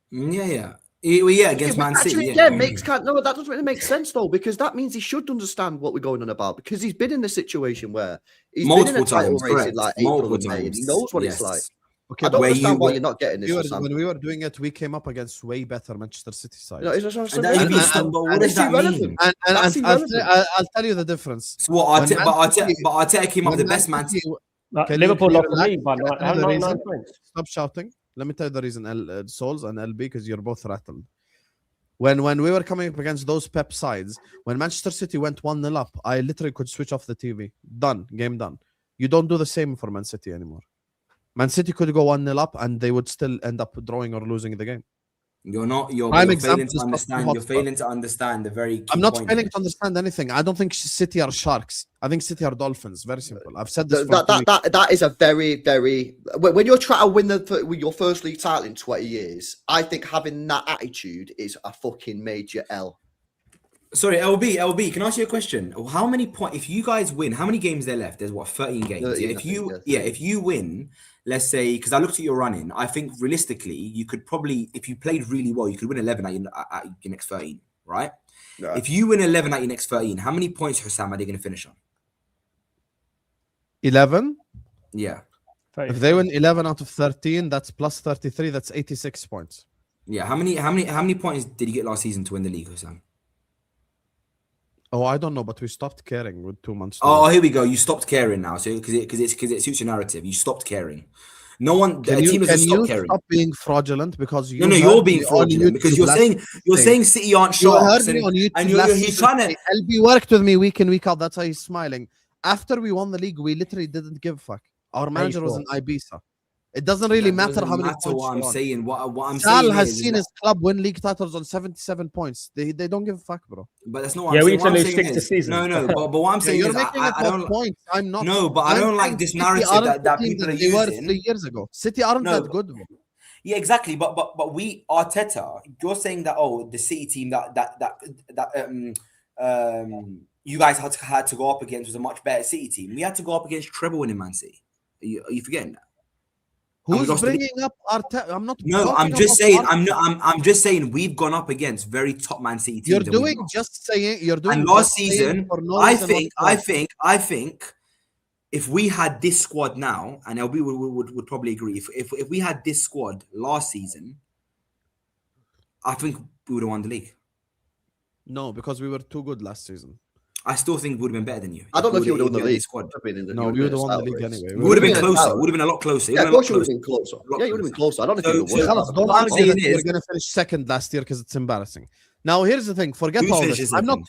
Yeah. Against Man City. Again, that doesn't really make sense though, because that means he should understand what we're going on about because he's been in the situation where he's multiple been in a title times, race in like April and May, and he knows what it's like. Okay, I don't where understand you why were- you're not getting this. Hassan. when we were doing it, we came up against way better Manchester City side. You know, it's And that irrelevant. is- but what does It's that irrelevant. mean? And That's irrelevant. I'll tell you the difference. So what? When Man City- But Arteta came up when with the best Man man. City- Like, Can Liverpool you lost the relax? league by Can I tell you have the 99 reason? points. Stop shouting. Let me tell you the reason, Souls and LB, because you're both rattled. When we were coming up against those Pep sides, when Manchester City went 1-0 up, I literally could switch off the TV. Done. Game done. You don't do the same for Man City anymore. Man City could go 1-0 up and they would still end up drawing or losing the game. You're Prime failing example to is understand. Tottenham You're failing to understand the very key I'm not point. failing to understand anything. I don't think City are sharks. I think City are dolphins. Very simple. I've said this. That is a very, very. When you're trying to win your first league title in 20 years, I think having that attitude is a fucking major L. Sorry, LB, can I ask you a question? How many points, if you guys win, how many games there left? There's what, 13 games? 13, If you win, let's say, because I looked at your running, I think realistically, you could probably, if you played really well, you could win 11 at your next 13, right? Yeah. If you win 11 at your next 13, how many points, Hussam, are they going to finish on? 11. Yeah. If they win 11 out of 13, that's plus 33. That's 86 points. Yeah. How many points did you get last season to win the league, Hussam? Oh, I don't know, but we stopped caring with 2 months. Oh, here we go. You stopped caring now, so because it suits your narrative. You stopped caring. No one, Can a you, team can doesn't you stop caring. stop being fraudulent? Because you No, you're being fraudulent because you're saying City aren't You sharks, heard me on YouTube and last he's season trying to. say, LB worked with me week in, week out. That's why he's smiling. After we won the league, we literally didn't give a fuck. Our manager was in Ibiza. It doesn't really matter how many points what I'm you're on. saying. What I'm Sal saying has is seen that- his club win league titles on 77 points. They don't give a fuck, bro. But that's not what Yeah, I'm we saying. need to What I'm lose saying 6 is- this season. No, but what I'm saying You're is making I it about don't. points. I'm not. No, but I I'm don't like saying this City narrative aren't that the team people are they were using. 3 years ago. City aren't No, that good, bro. Yeah, exactly. But we Arteta, you're saying that the City team that you guys had to go up against was a much better City team. We had to go up against treble winning Man City. Are you forgetting that? Who's bringing up Arteta? I'm not. No, I'm just saying. I'm just saying we've gone up against very top Man City teams. You're and we've doing lost. just saying. You're doing. And last just saying season, for no I reason whatsoever. think if we had this squad now, and LB would probably agree, if we had this squad last season, I think we would have won the league. No, because we were too good last season. I still think we would have been better than you. I don't know if you would have won the had league. this squad. No, we would have won the league anyway. We would have been closer. We would have been a lot closer. Yeah, of course you would have been closer. Yeah, you would have been closer. I don't know if you would have won. Don't What I'm argue saying that we were is- going to finish second last year because it's embarrassing. Now, here's the thing. Forget Who all finishes this. second?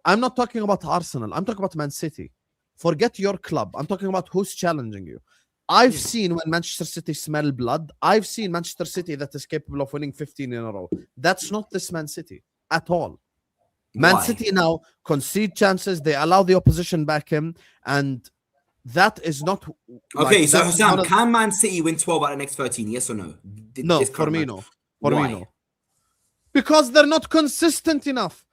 I'm not talking about Arsenal. I'm talking about Man City. Forget your club. I'm talking about who's challenging you. I've seen when Manchester City smell blood. I've seen Manchester City that is capable of winning 15 in a row. That's not this Man City at all. Man Why? City now concede chances. They allow the opposition back in, and that is not. Okay, so that's Hussam, not a- can Man City win 12 out of the next 13? Yes or no? No, This for current me, man- no. For Why? me, no. Because they're not consistent enough.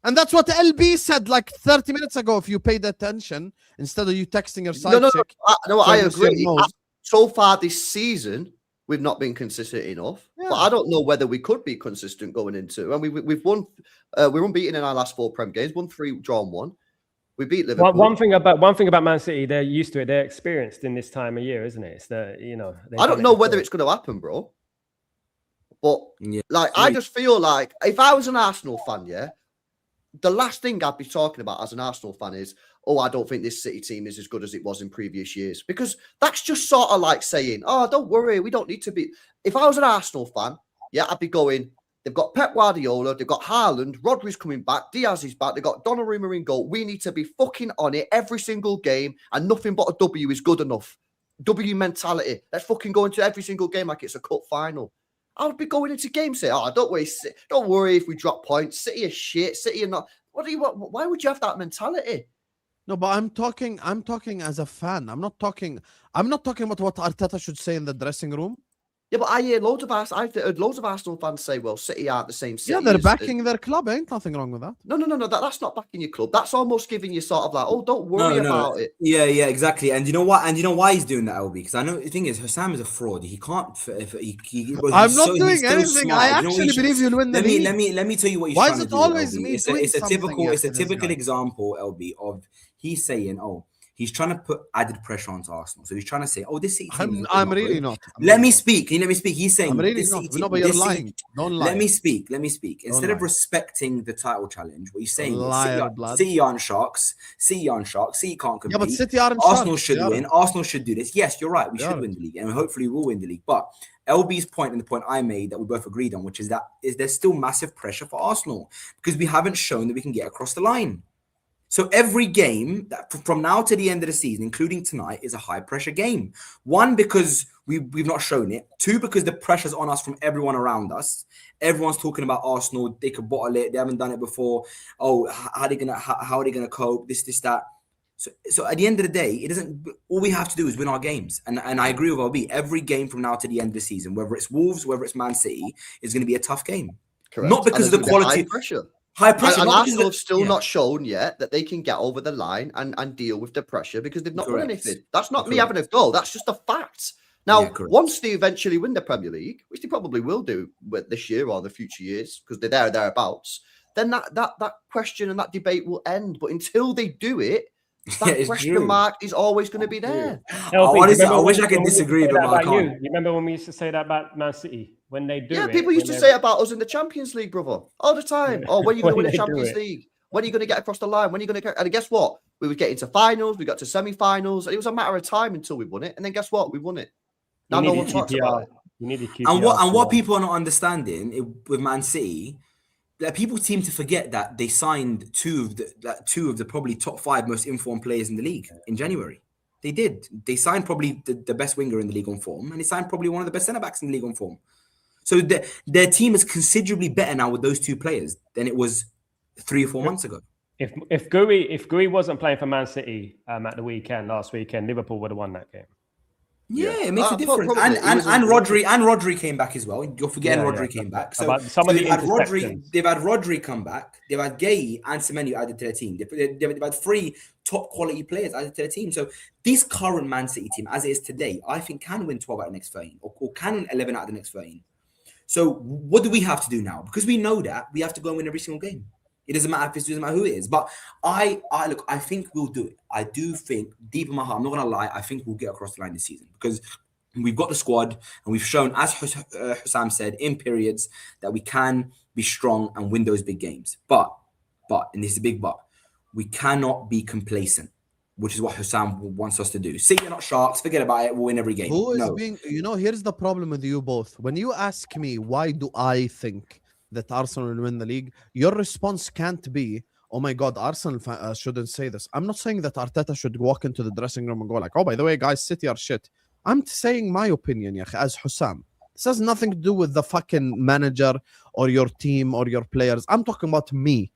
And that's what LB said like 30 minutes ago. If you paid attention, instead of you texting your side chick. I Turns your agree. nose. So far this season, we've not been consistent enough. Yeah. But I don't know whether we could be consistent going into. And we've won. We're unbeaten in our last 4 Prem games. Won 3, drawn 1. We beat Liverpool. One thing about Man City, they're used to it. They're experienced in this time of year, isn't it? It's I don't know whether it's going to happen, bro. But Yeah. I just feel like if I was an Arsenal fan, yeah, the last thing I'd be talking about as an Arsenal fan is, oh, I don't think this City team is as good as it was in previous years. Because that's just sort of like saying, oh, don't worry, we don't need to be. If I was an Arsenal fan, yeah, I'd be going, they've got Pep Guardiola, they've got Haaland, Rodri's coming back, Diaz is back, they've got Donnarumma in goal. We need to be fucking on it every single game, and nothing but a W is good enough. W mentality. Let's fucking go into every single game like it's a cup final. I would be going into games saying, oh, don't worry if we drop points. City is shit. City are not. What do you want? Why would you have that mentality? No, but I'm talking as a fan. I'm not talking about what Arteta should say in the dressing room. Yeah, but I've heard loads of Arsenal fans say, well, City aren't the same City. Yeah, they're as- backing their club. Ain't nothing wrong with that. No. That's not backing your club. That's almost giving you sort of like, oh, don't worry about it. Yeah, exactly. And you know what? And you know why he's doing that, LB? Because I know the thing is, Hussam is a fraud. He can't. I'm not doing anything. I actually believe you'll win the league. Let me tell you what he's Why trying is to it do. always LB. me It's doing a something typical after this guy? example, LB, of he's saying, oh, He's trying to put added pressure onto Arsenal. So he's trying to say, "Oh, this City team." I'm really not. Let me speak. Can you let me speak? He's saying, I'm really this not. City No, team, but you're this City- lying. Don't lie. Let me speak. Instead of lie. respecting the title challenge, what he's saying Liar, is blood. City aren't sharks. City can't compete. Yeah, but City aren't Arsenal sharks. should They win. aren't. Arsenal should do this. Yes, you're right. We They should aren't. win the league, and hopefully we'll win the league. But LB's point and the point I made that we both agreed on, which is there's still massive pressure for Arsenal because we haven't shown that we can get across the line. So every game that from now to the end of the season, including tonight, is a high pressure game. One, because we've not shown it. Two, because the pressure's on us from everyone around us. Everyone's talking about Arsenal. They could bottle it. They haven't done it before. Oh, how are they gonna cope? This, that. So at the end of the day, it doesn't. All we have to do is win our games. And I agree with LB. Every game from now to the end of the season, whether it's Wolves, whether it's Man City, is going to be a tough game. Correct. Not because of the quality. High pressure. High pressure. And not Arsenal have because still not shown yet that they can get over the line and deal with the pressure because they've not won anything. That's not me having a go. That's just a fact. Now, once they eventually win the Premier League, which they probably will do with this year or the future years because they're thereabouts, then that question and that debate will end. But until they do it, that question mark is always going to be there. Honestly, I wish I could disagree, but I can't. You remember when we used to say that about Man City? When they do it. Yeah, people used to say about us in the Champions League, brother, all the time. Oh, when are you going to win the Champions League? When are you going to get across the line? When are you going to get... And guess what? We would get into finals, we got to semi-finals, and it was a matter of time until we won it. And then guess what? We won it. Now no one talks about it. You need to keep and what people are not understanding with Man City, that people seem to forget that they signed two of the probably top 5 most informed players in the league in January. They did. They signed probably the best winger in the league on form, and they signed probably one of the best centre backs in the league on form. So their team is considerably better now with those two players than it was 3 or 4 months ago. If Gui wasn't playing for Man City at the weekend last weekend, Liverpool would have won that game. Yeah, it makes a difference. And Rodri came back as well. You're forgetting Rodri came back. So they've had Rodri come back. They've had Gay and Semenyo added to their team. They've had 3 top quality players added to their team. So this current Man City team, as it is today, I think can win 12 out of the next 13 or can win 11 out of the next 13. So what do we have to do now? Because we know that we have to go and win every single game. It doesn't matter who it is. But I think we'll do it. I do think deep in my heart, I'm not gonna lie, I think we'll get across the line this season because we've got the squad and we've shown, as Hussam said, in periods that we can be strong and win those big games. But, and this is a big but, we cannot be complacent, which is what Hussam wants us to do. See, you're not sharks. Forget about it. We'll win every game. Here's the problem with you both. When you ask me, why do I think that Arsenal will win the league, your response can't be, oh my God, Arsenal shouldn't say this. I'm not saying that Arteta should walk into the dressing room and go like, oh, by the way, guys, City are shit. I'm saying my opinion, as Hussam. This has nothing to do with the fucking manager or your team or your players. I'm talking about me.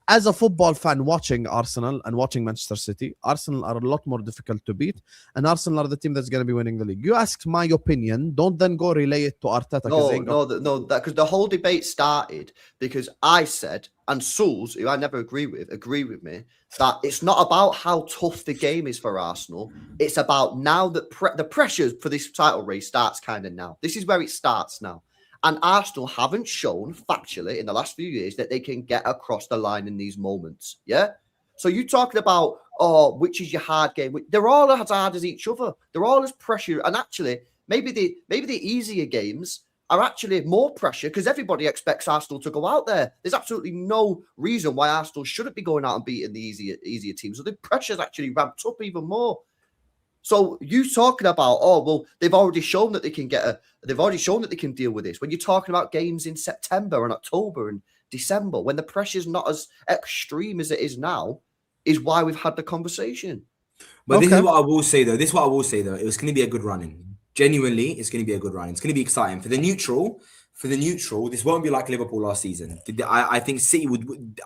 As a football fan watching Arsenal and watching Manchester City, Arsenal are a lot more difficult to beat, and Arsenal are the team that's going to be winning the league. You asked my opinion. Don't then go relay it to Arteta. Because the whole debate started because I said, and Souls, who I never agree with me, that it's not about how tough the game is for Arsenal. It's about now that the pressure for this title race starts kind of now. This is where it starts now. And Arsenal haven't shown factually in the last few years that they can get across the line in these moments. Yeah. So you talking about, which is your hard game? They're all as hard as each other. They're all as pressure. And actually, maybe the easier games are actually more pressure because everybody expects Arsenal to go out there. There's absolutely no reason why Arsenal shouldn't be going out and beating the easier teams. So the pressure's actually ramped up even more. So you talking about, they've already shown that they can they've already shown that they can deal with this. When you're talking about games in September and October and December, when the pressure's not as extreme as it is now, is why we've had the conversation. But this is what I will say though. It was going to be a good run-in. Genuinely, it's going to be a good run-in. It's going to be exciting. For the neutral, this won't be like Liverpool last season. I think City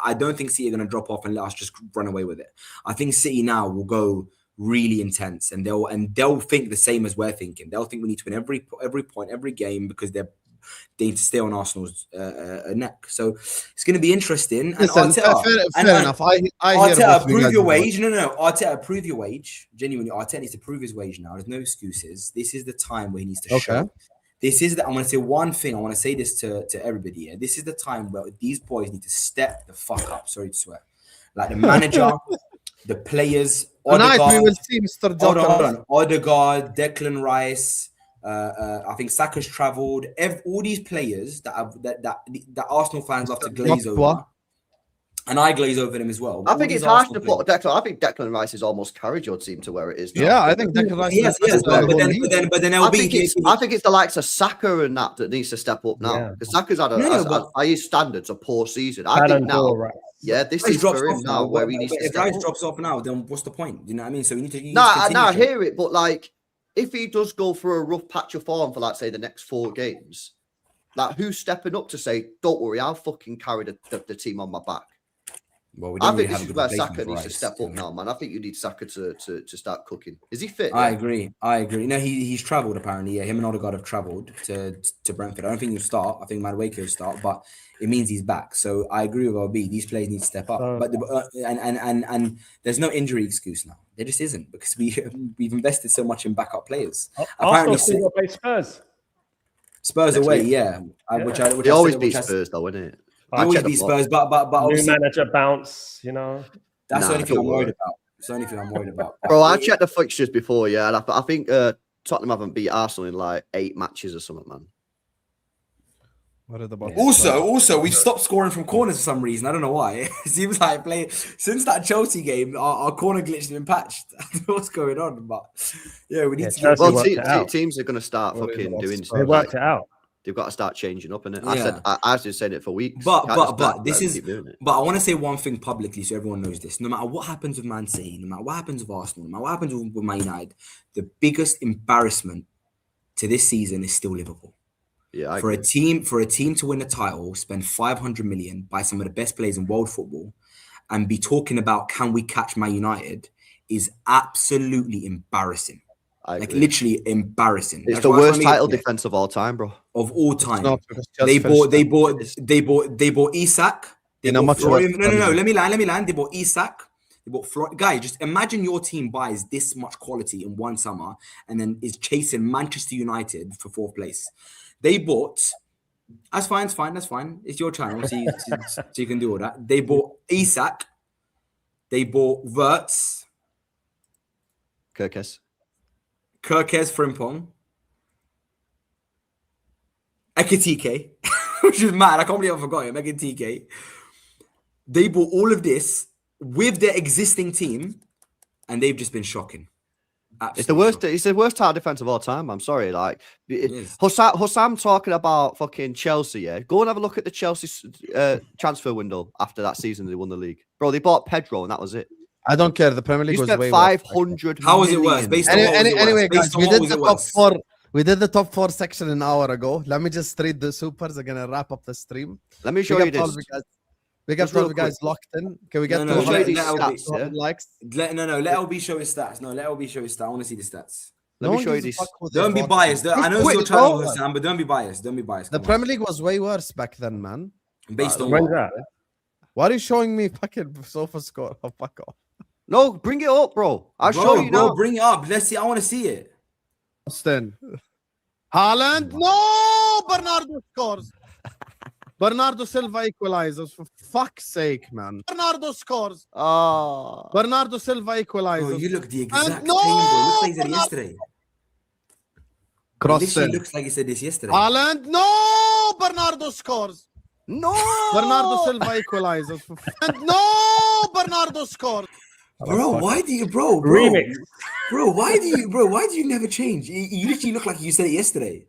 I don't think City are going to drop off and let us just run away with it. I think City now will go really intense, and they'll think the same as we're thinking. They'll think we need to win every point, every game because they need to stay on Arsenal's neck. So it's going to be interesting. Listen, and Arteta, fair enough. Arteta, prove your wage. No. Arteta, prove your wage. Genuinely, Arteta needs to prove his wage now. There's no excuses. This is the time where he needs to show. This is I'm going to say one thing. I want to say this to everybody here. This is the time where these boys need to step the fuck up. Sorry to swear. Like the manager, the players, Tonight we Odegaard. will see Mr. Hold Joker. on. Odegaard, Declan Rice. I think Saka's travelled. All these players that Arsenal fans love to glaze over, and I glaze over them as well. I think it's harsh to put Declan. I think Declan Rice has almost carried your team to where it is now. Yeah, I think Declan Rice. Yes, but then LB. I think it's the likes of Saka and that needs to step up now. Because Saka's had by his standards, a poor season. I think now. Yeah, this is for him now where he needs to step up. If Rice drops off now, then what's the point? Do you know what I mean? So we need to. No, I hear it, but like, if he does go through a rough patch of form for, like, say, the next 4 games, like, who's stepping up to say, "Don't worry, I'll fucking carry the team on my back"? Well, I think this is where Saka needs to step up now, man. I think you need Saka to start cooking. Is he fit? I agree. No, he's travelled apparently. Yeah, him and Odegaard have travelled to Brentford. I don't think he'll start. I think Madueke will start, but it means he's back. So I agree with LB. These players need to step up. But and there's no injury excuse now. There just isn't, because we've invested so much in backup players. Arsenal still play Spurs. Spurs away, yeah. They always beat Spurs, though, isn't it? I always beat Spurs, but new manager bounce, you know. That's the only thing I'm worried about. It's the only thing I'm worried about. Bro, I checked the fixtures before, yeah, and I think Tottenham haven't beat Arsenal in like 8 matches or something, man. What are the Also, we've stopped scoring from corners for some reason. I don't know why. It seems like since that Chelsea game, our corner glitch has been patched. I don't know what's going on, but yeah, we need to. Well, teams are going to stuart fucking doing stuff. They worked it out. They've got to start changing up, innit? Yeah. I've been saying it for weeks. But I want to say one thing publicly so everyone knows this. No matter what happens with Man City, no matter what happens with Arsenal, no matter what happens with Man United, the biggest embarrassment to this season is still Liverpool. Yeah, for a team to win a title, spend 500 million, buy some of the best players in world football, and be talking about, can we catch Man United, is absolutely embarrassing. Like literally embarrassing. It's the worst title defense of all time, bro. Of all time. They bought Isak. No. Let me land. They bought Isak. They bought guy. Just imagine your team buys this much quality in one summer and then is chasing Manchester United for 4th place. They bought. That's fine. It's your channel, so you can do all that. They bought Isak. They bought Havertz. Kirkes Frimpong, Ekitike, which is mad. I can't believe I forgot him. Ekitike. They bought all of this with their existing team, and they've just been shocking. Absolutely it's the worst. Shocking. It's the worst title defense of all time. I'm sorry. Like Hussam talking about fucking Chelsea. Yeah, go and have a look at the Chelsea transfer window after that season they won the league, bro. They bought Pedro, and that was it. I don't care. The Premier League was way 500. How was it worse? Based on anyway, guys, we did the top 4. We did the top 4 section an hour ago. Let me just read the supers. I'm gonna wrap up the stream. Let me show you this. We got 12 guys locked in. Can we get let likes? Let LB show his stats. No, let LB show his stats. I want to see the stats. Let me show you this. Don't be biased. I know it's your channel, Sam, but don't be biased. The Premier League was way worse back then, man. Based on when's that? Why are you showing me fucking sofa score? Oh, fuck off. No, bring it up, bro. I'll show you now. Bring it up. Let's see. I want to see it. Austin. Haaland. No! Bernardo scores. Bernardo Silva equalizes. For fuck's sake, man. Bernardo scores. Oh. Bernardo Silva equalizes. Bro, you look the exact same, bro. Looks like you said it yesterday. Crossing. Looks like you said this yesterday. Haaland. No! Bernardo scores. No! Bernardo Silva equalizes. And no! Bernardo scores. Bro, why do you, bro? Remix. Bro, why do you never change? You literally look like you said it yesterday.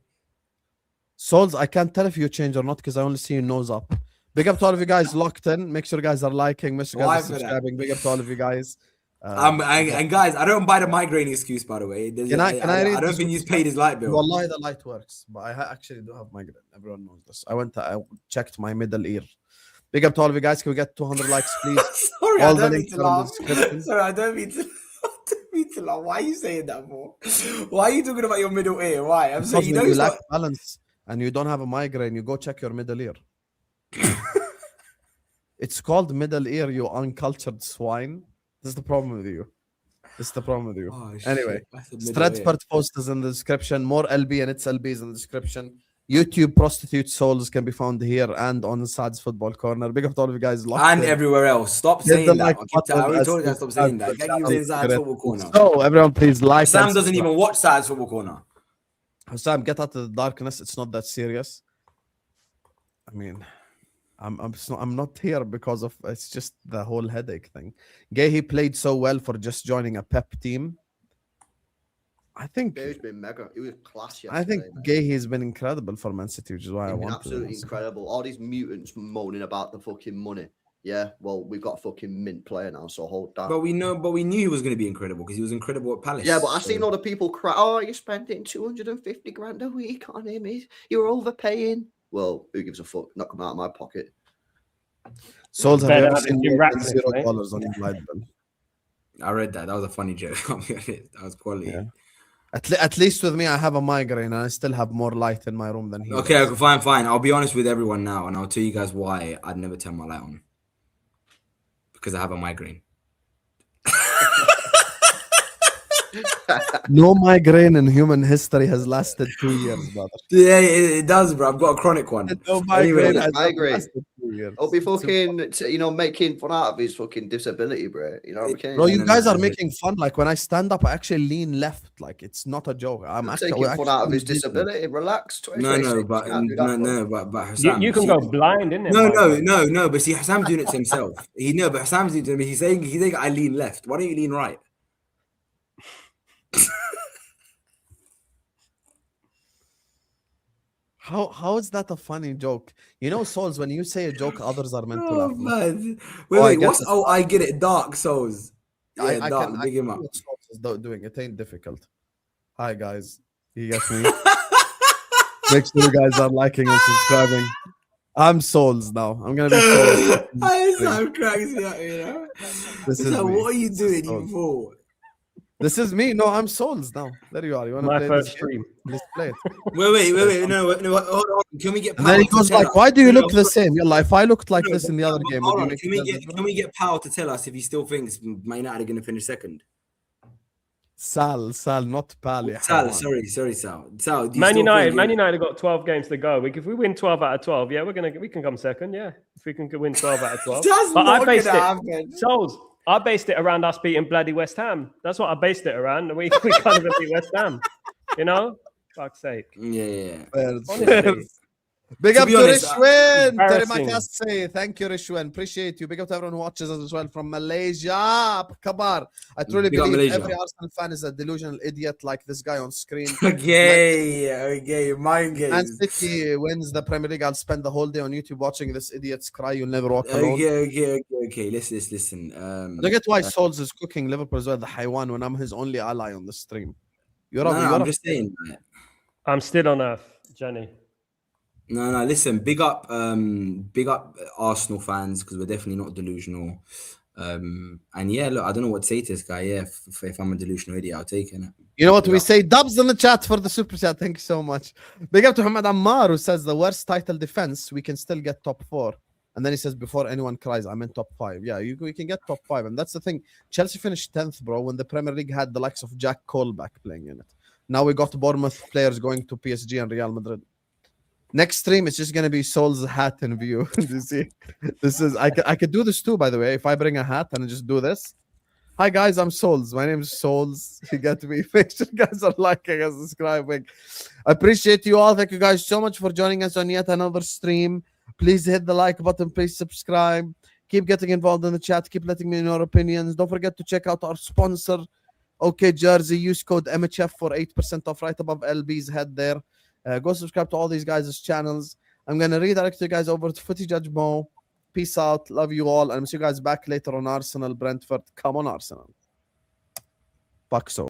Souls, I can't tell if you change or not because I only see your nose up. Big up to all of you guys locked in. Make sure you guys are liking. Make sure you guys are subscribing. Big up to all of you guys. And guys, I don't buy the migraine excuse, by the way. I don't think he's paid his light bill. Wallahi, the light works, but I actually do have migraine. Everyone knows this. I checked my middle ear. Big up to all of you guys. Can we get 200 likes, please? Sorry, I don't mean to laugh. Sorry, I don't mean to laugh. Why are you saying that for? Why are you talking about your middle ear? Why? I'm saying you lack balance and you don't have a migraine. You go check your middle ear. It's called middle ear, you uncultured swine. This is the problem with you. Oh, anyway, Stratford post is in the description. More LB and its LB is in the description. YouTube prostitute souls can be found here and on Sad's Football Corner. Big up to all of you guys. And everywhere else. Stop Hit the saying that. like I already button told you guys as stop saying that. Get you inside Football Corner. So everyone, please like. Sam and doesn't subscribe. even watch Side's Football Corner. Sam, get out of the darkness. It's not that serious. I mean, I'm not here because of it's just the whole headache thing. Gay, he played so well for just joining a pep team. I think He's been mega. He was class yesterday. I think mate. Gay he's been incredible for Man City, which is why I He's been want absolutely incredible. All these mutants moaning about the fucking money. Yeah, well, we've got a fucking mint player now, so hold that. But we knew he was going to be incredible because he was incredible at Palace. Yeah, but I've seen all the people cry. Oh, you're spending 250 grand a week on him. You're overpaying. Well, who gives a fuck? Not come out of my pocket. Souls, have you Better ever have it seen in more than Ratcliffe, $0 mate. on your light bill? I read that. That was a funny joke. That was quality. Yeah. At least with me, I have a migraine and I still have more light in my room than he Okay, does. okay, fine. I'll be honest with everyone now, and I'll tell you guys why I'd never turn my light on. Because I have a migraine. No migraine in human history has lasted 2 years, brother. Yeah, it does, bro. I've got a chronic one. No Anyway, migraine has migraine. lasted 2 years. I'll be fucking, making fun out of his fucking disability, bro. You know what I'm saying? Bro, you no, guys no, are no. making fun. Like when I stand up, I actually lean left. Like it's not a joke. I'm actually taking fun out of his actually- disability. Relax. No, but Hassam, You can see- go blind, innit? No. But see, Hassam's doing it to himself. But Hassam's doing it to me. He's saying I lean left. Why don't you lean right? How is that a funny joke? You know, Souls, when you say a joke, others are meant to Oh laugh. man! I Wait, get what's? it. Oh, I get it. Dark Souls. Yeah, I Dark. can Big him up. what Souls is doing. It ain't difficult. Hi guys, you get me? Make sure you guys are liking and subscribing. I'm Souls now. I'm gonna be Souls. Sam cracks me up, you know. This It's is like, me. what are you doing, you Souls. fool? This is me. No, I'm Souls now. There you are. You wanna My play first this? stream. Let's play it. Wait, no, hold on. Can we get And power? then he to goes tell like, us- "Why do you No, look the same?" Yalla, if I looked like no, this in the other game, hold would you on. make Can we get power to tell us if he still thinks Man United are going to finish second? Sal, not Pal. ya Sal, hawan. sorry, Sal. Sal, do you Man still United, think Man United got 12 games to go. If we win 12 out of 12, yeah, we can come second. Yeah, if we can win 12 out of 12. That's But not I based gonna it, happen. Souls. I based it around us beating bloody West Ham. That's what I based it around. We can't even beat West Ham. You know, fuck's sake. Yeah. Honestly. Big To up be to honest, Rishwin. embarrassing. Terima Thank you, Rishwin. Appreciate you. Big up to everyone who watches us as well from Malaysia. Kabar. I truly Big up believe Malaysia. every Arsenal fan is a delusional idiot like this guy on screen. Okay, mind Man games. City wins the Premier League. I'll spend the whole day on YouTube watching this idiot's cry. You'll never walk alone. Okay. Listen. Look at why Souls is cooking Liverpool as well, the Haiwan, when I'm his only ally on the stream. I'm just saying. I'm still on earth, Jenny. No. Listen, big up Arsenal fans because we're definitely not delusional. And yeah, look, I don't know what to say to this guy. Yeah, if I'm a delusional idiot, I'll take it. You know what Big we up. say? Dubs in the chat for the super chat. Thank you so much. Big up to Muhammad Ammar who says the worst title defense, we can still get top 4. And then he says, before anyone cries, I'm in top 5. Yeah, we can get top 5. And that's the thing. Chelsea finished 10th, bro, when the Premier League had the likes of Jack Cole back playing in it. Now we got Bournemouth players going to PSG and Real Madrid. Next stream, it's just going to be Soul's hat in view. You see? This is, I could do this too, by the way. If I bring a hat and I just do this. Hi guys, I'm Souls. My name is Souls. You get me? Make sure you guys are liking and subscribing. I appreciate you all. Thank you guys so much for joining us on yet another stream. Please hit the like button. Please subscribe. Keep getting involved in the chat. Keep letting me know your opinions. Don't forget to check out our sponsor, OK Jersey. Use code MHF for 8% off right above LB's head there. Go subscribe to all these guys' channels. I'm going to redirect you guys over to Footy Judge Mo. Peace out. Love you all. And I'll see you guys back later on Arsenal, Brentford. Come on, Arsenal. Fuck so.